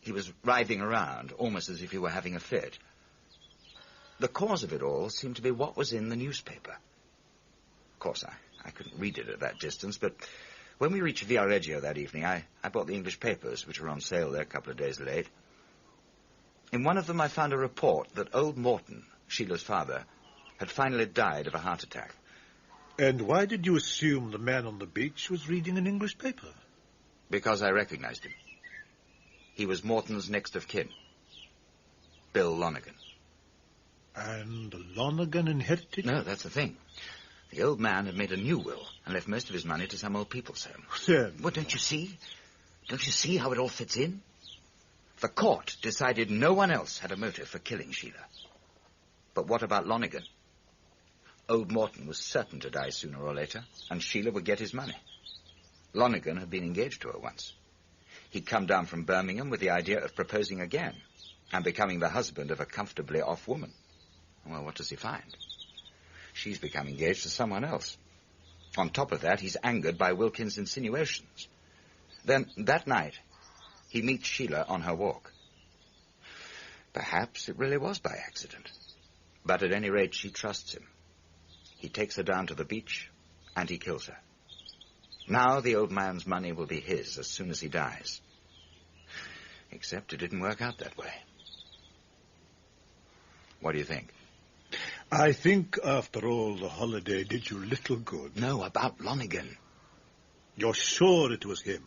He was writhing around, almost as if he were having a fit. The cause of it all seemed to be what was in the newspaper. Of course, I couldn't read it at that distance, but when we reached Viareggio that evening, I bought the English papers, which were on sale there a couple of days late. In one of them I found a report that old Morton, Sheila's father, had finally died of a heart attack. And why did you assume the man on the beach was reading an English paper? Because I recognized him. He was Morton's next of kin, Bill Lonergan. And Lonergan inherited? No, that's the thing. The old man had made a new will and left most of his money to some old people's home. Then? Well, don't you see? Don't you see how it all fits in? The court decided no one else had a motive for killing Sheila. But what about Lonergan? Old Morton was certain to die sooner or later, and Sheila would get his money. Lonergan had been engaged to her once. He'd come down from Birmingham with the idea of proposing again and becoming the husband of a comfortably off woman. Well, what does he find? She's become engaged to someone else. On top of that, he's angered by Wilkins' insinuations. Then, that night, he meets Sheila on her walk. Perhaps it really was by accident. But at any rate, she trusts him. He takes her down to the beach, and he kills her. Now the old man's money will be his as soon as he dies. Except it didn't work out that way. What do you think? I think, after all, the holiday did you little good. No, about Lonergan. You're sure it was him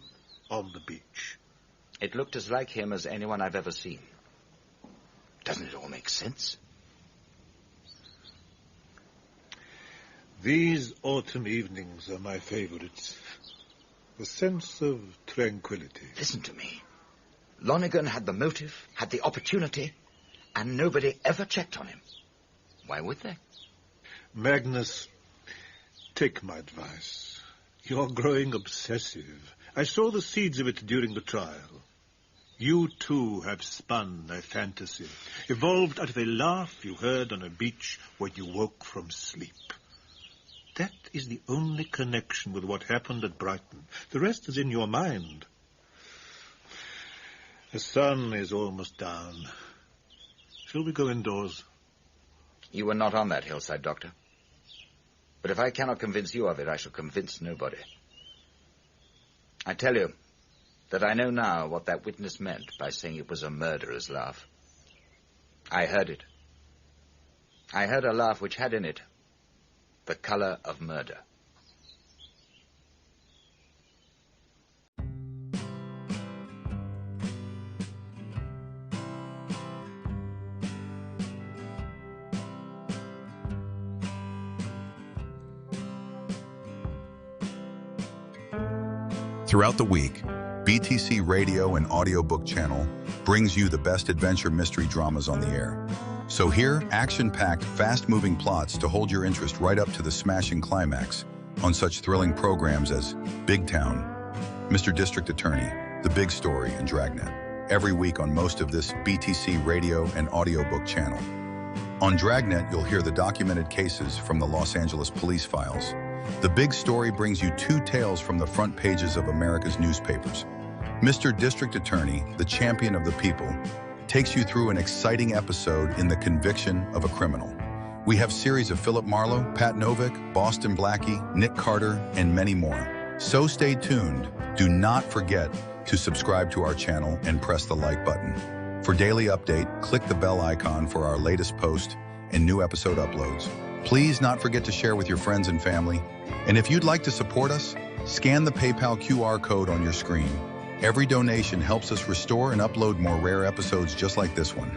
on the beach? It looked as like him as anyone I've ever seen. Doesn't it all make sense? These autumn evenings are my favorites. The sense of tranquility. Listen to me. Lonergan had the motive, had the opportunity, and nobody ever checked on him. Why would they? Magnus, take my advice. You're growing obsessive. I saw the seeds of it during the trial. You, too, have spun a fantasy, evolved out of a laugh you heard on a beach when you woke from sleep. That is the only connection with what happened at Brighton. The rest is in your mind. The sun is almost down. Shall we go indoors? You were not on that hillside, Doctor. But if I cannot convince you of it, I shall convince nobody. I tell you that I know now what that witness meant by saying it was a murderer's laugh. I heard it. I heard a laugh which had in it the color of murder. Throughout the week, BTC Radio and Audiobook channel brings you the best adventure mystery dramas on the air. So hear action-packed, fast-moving plots to hold your interest right up to the smashing climax on such thrilling programs as Big Town, Mr. District Attorney, The Big Story, and Dragnet, every week on most of this BTC Radio and Audiobook channel. On Dragnet, you'll hear the documented cases from the Los Angeles police files. The Big Story brings you 2 tales from the front pages of America's newspapers. Mr. District Attorney, the champion of the people, takes you through an exciting episode in the conviction of a criminal. We have series of Philip Marlowe, Pat Novick, Boston Blackie, Nick Carter, and many more. So stay tuned. Do not forget to subscribe to our channel and press the like button. For daily update, click the bell icon for our latest post and new episode uploads. Please not forget to share with your friends and family. And if you'd like to support us, scan the PayPal QR code on your screen. Every donation helps us restore and upload more rare episodes just like this one.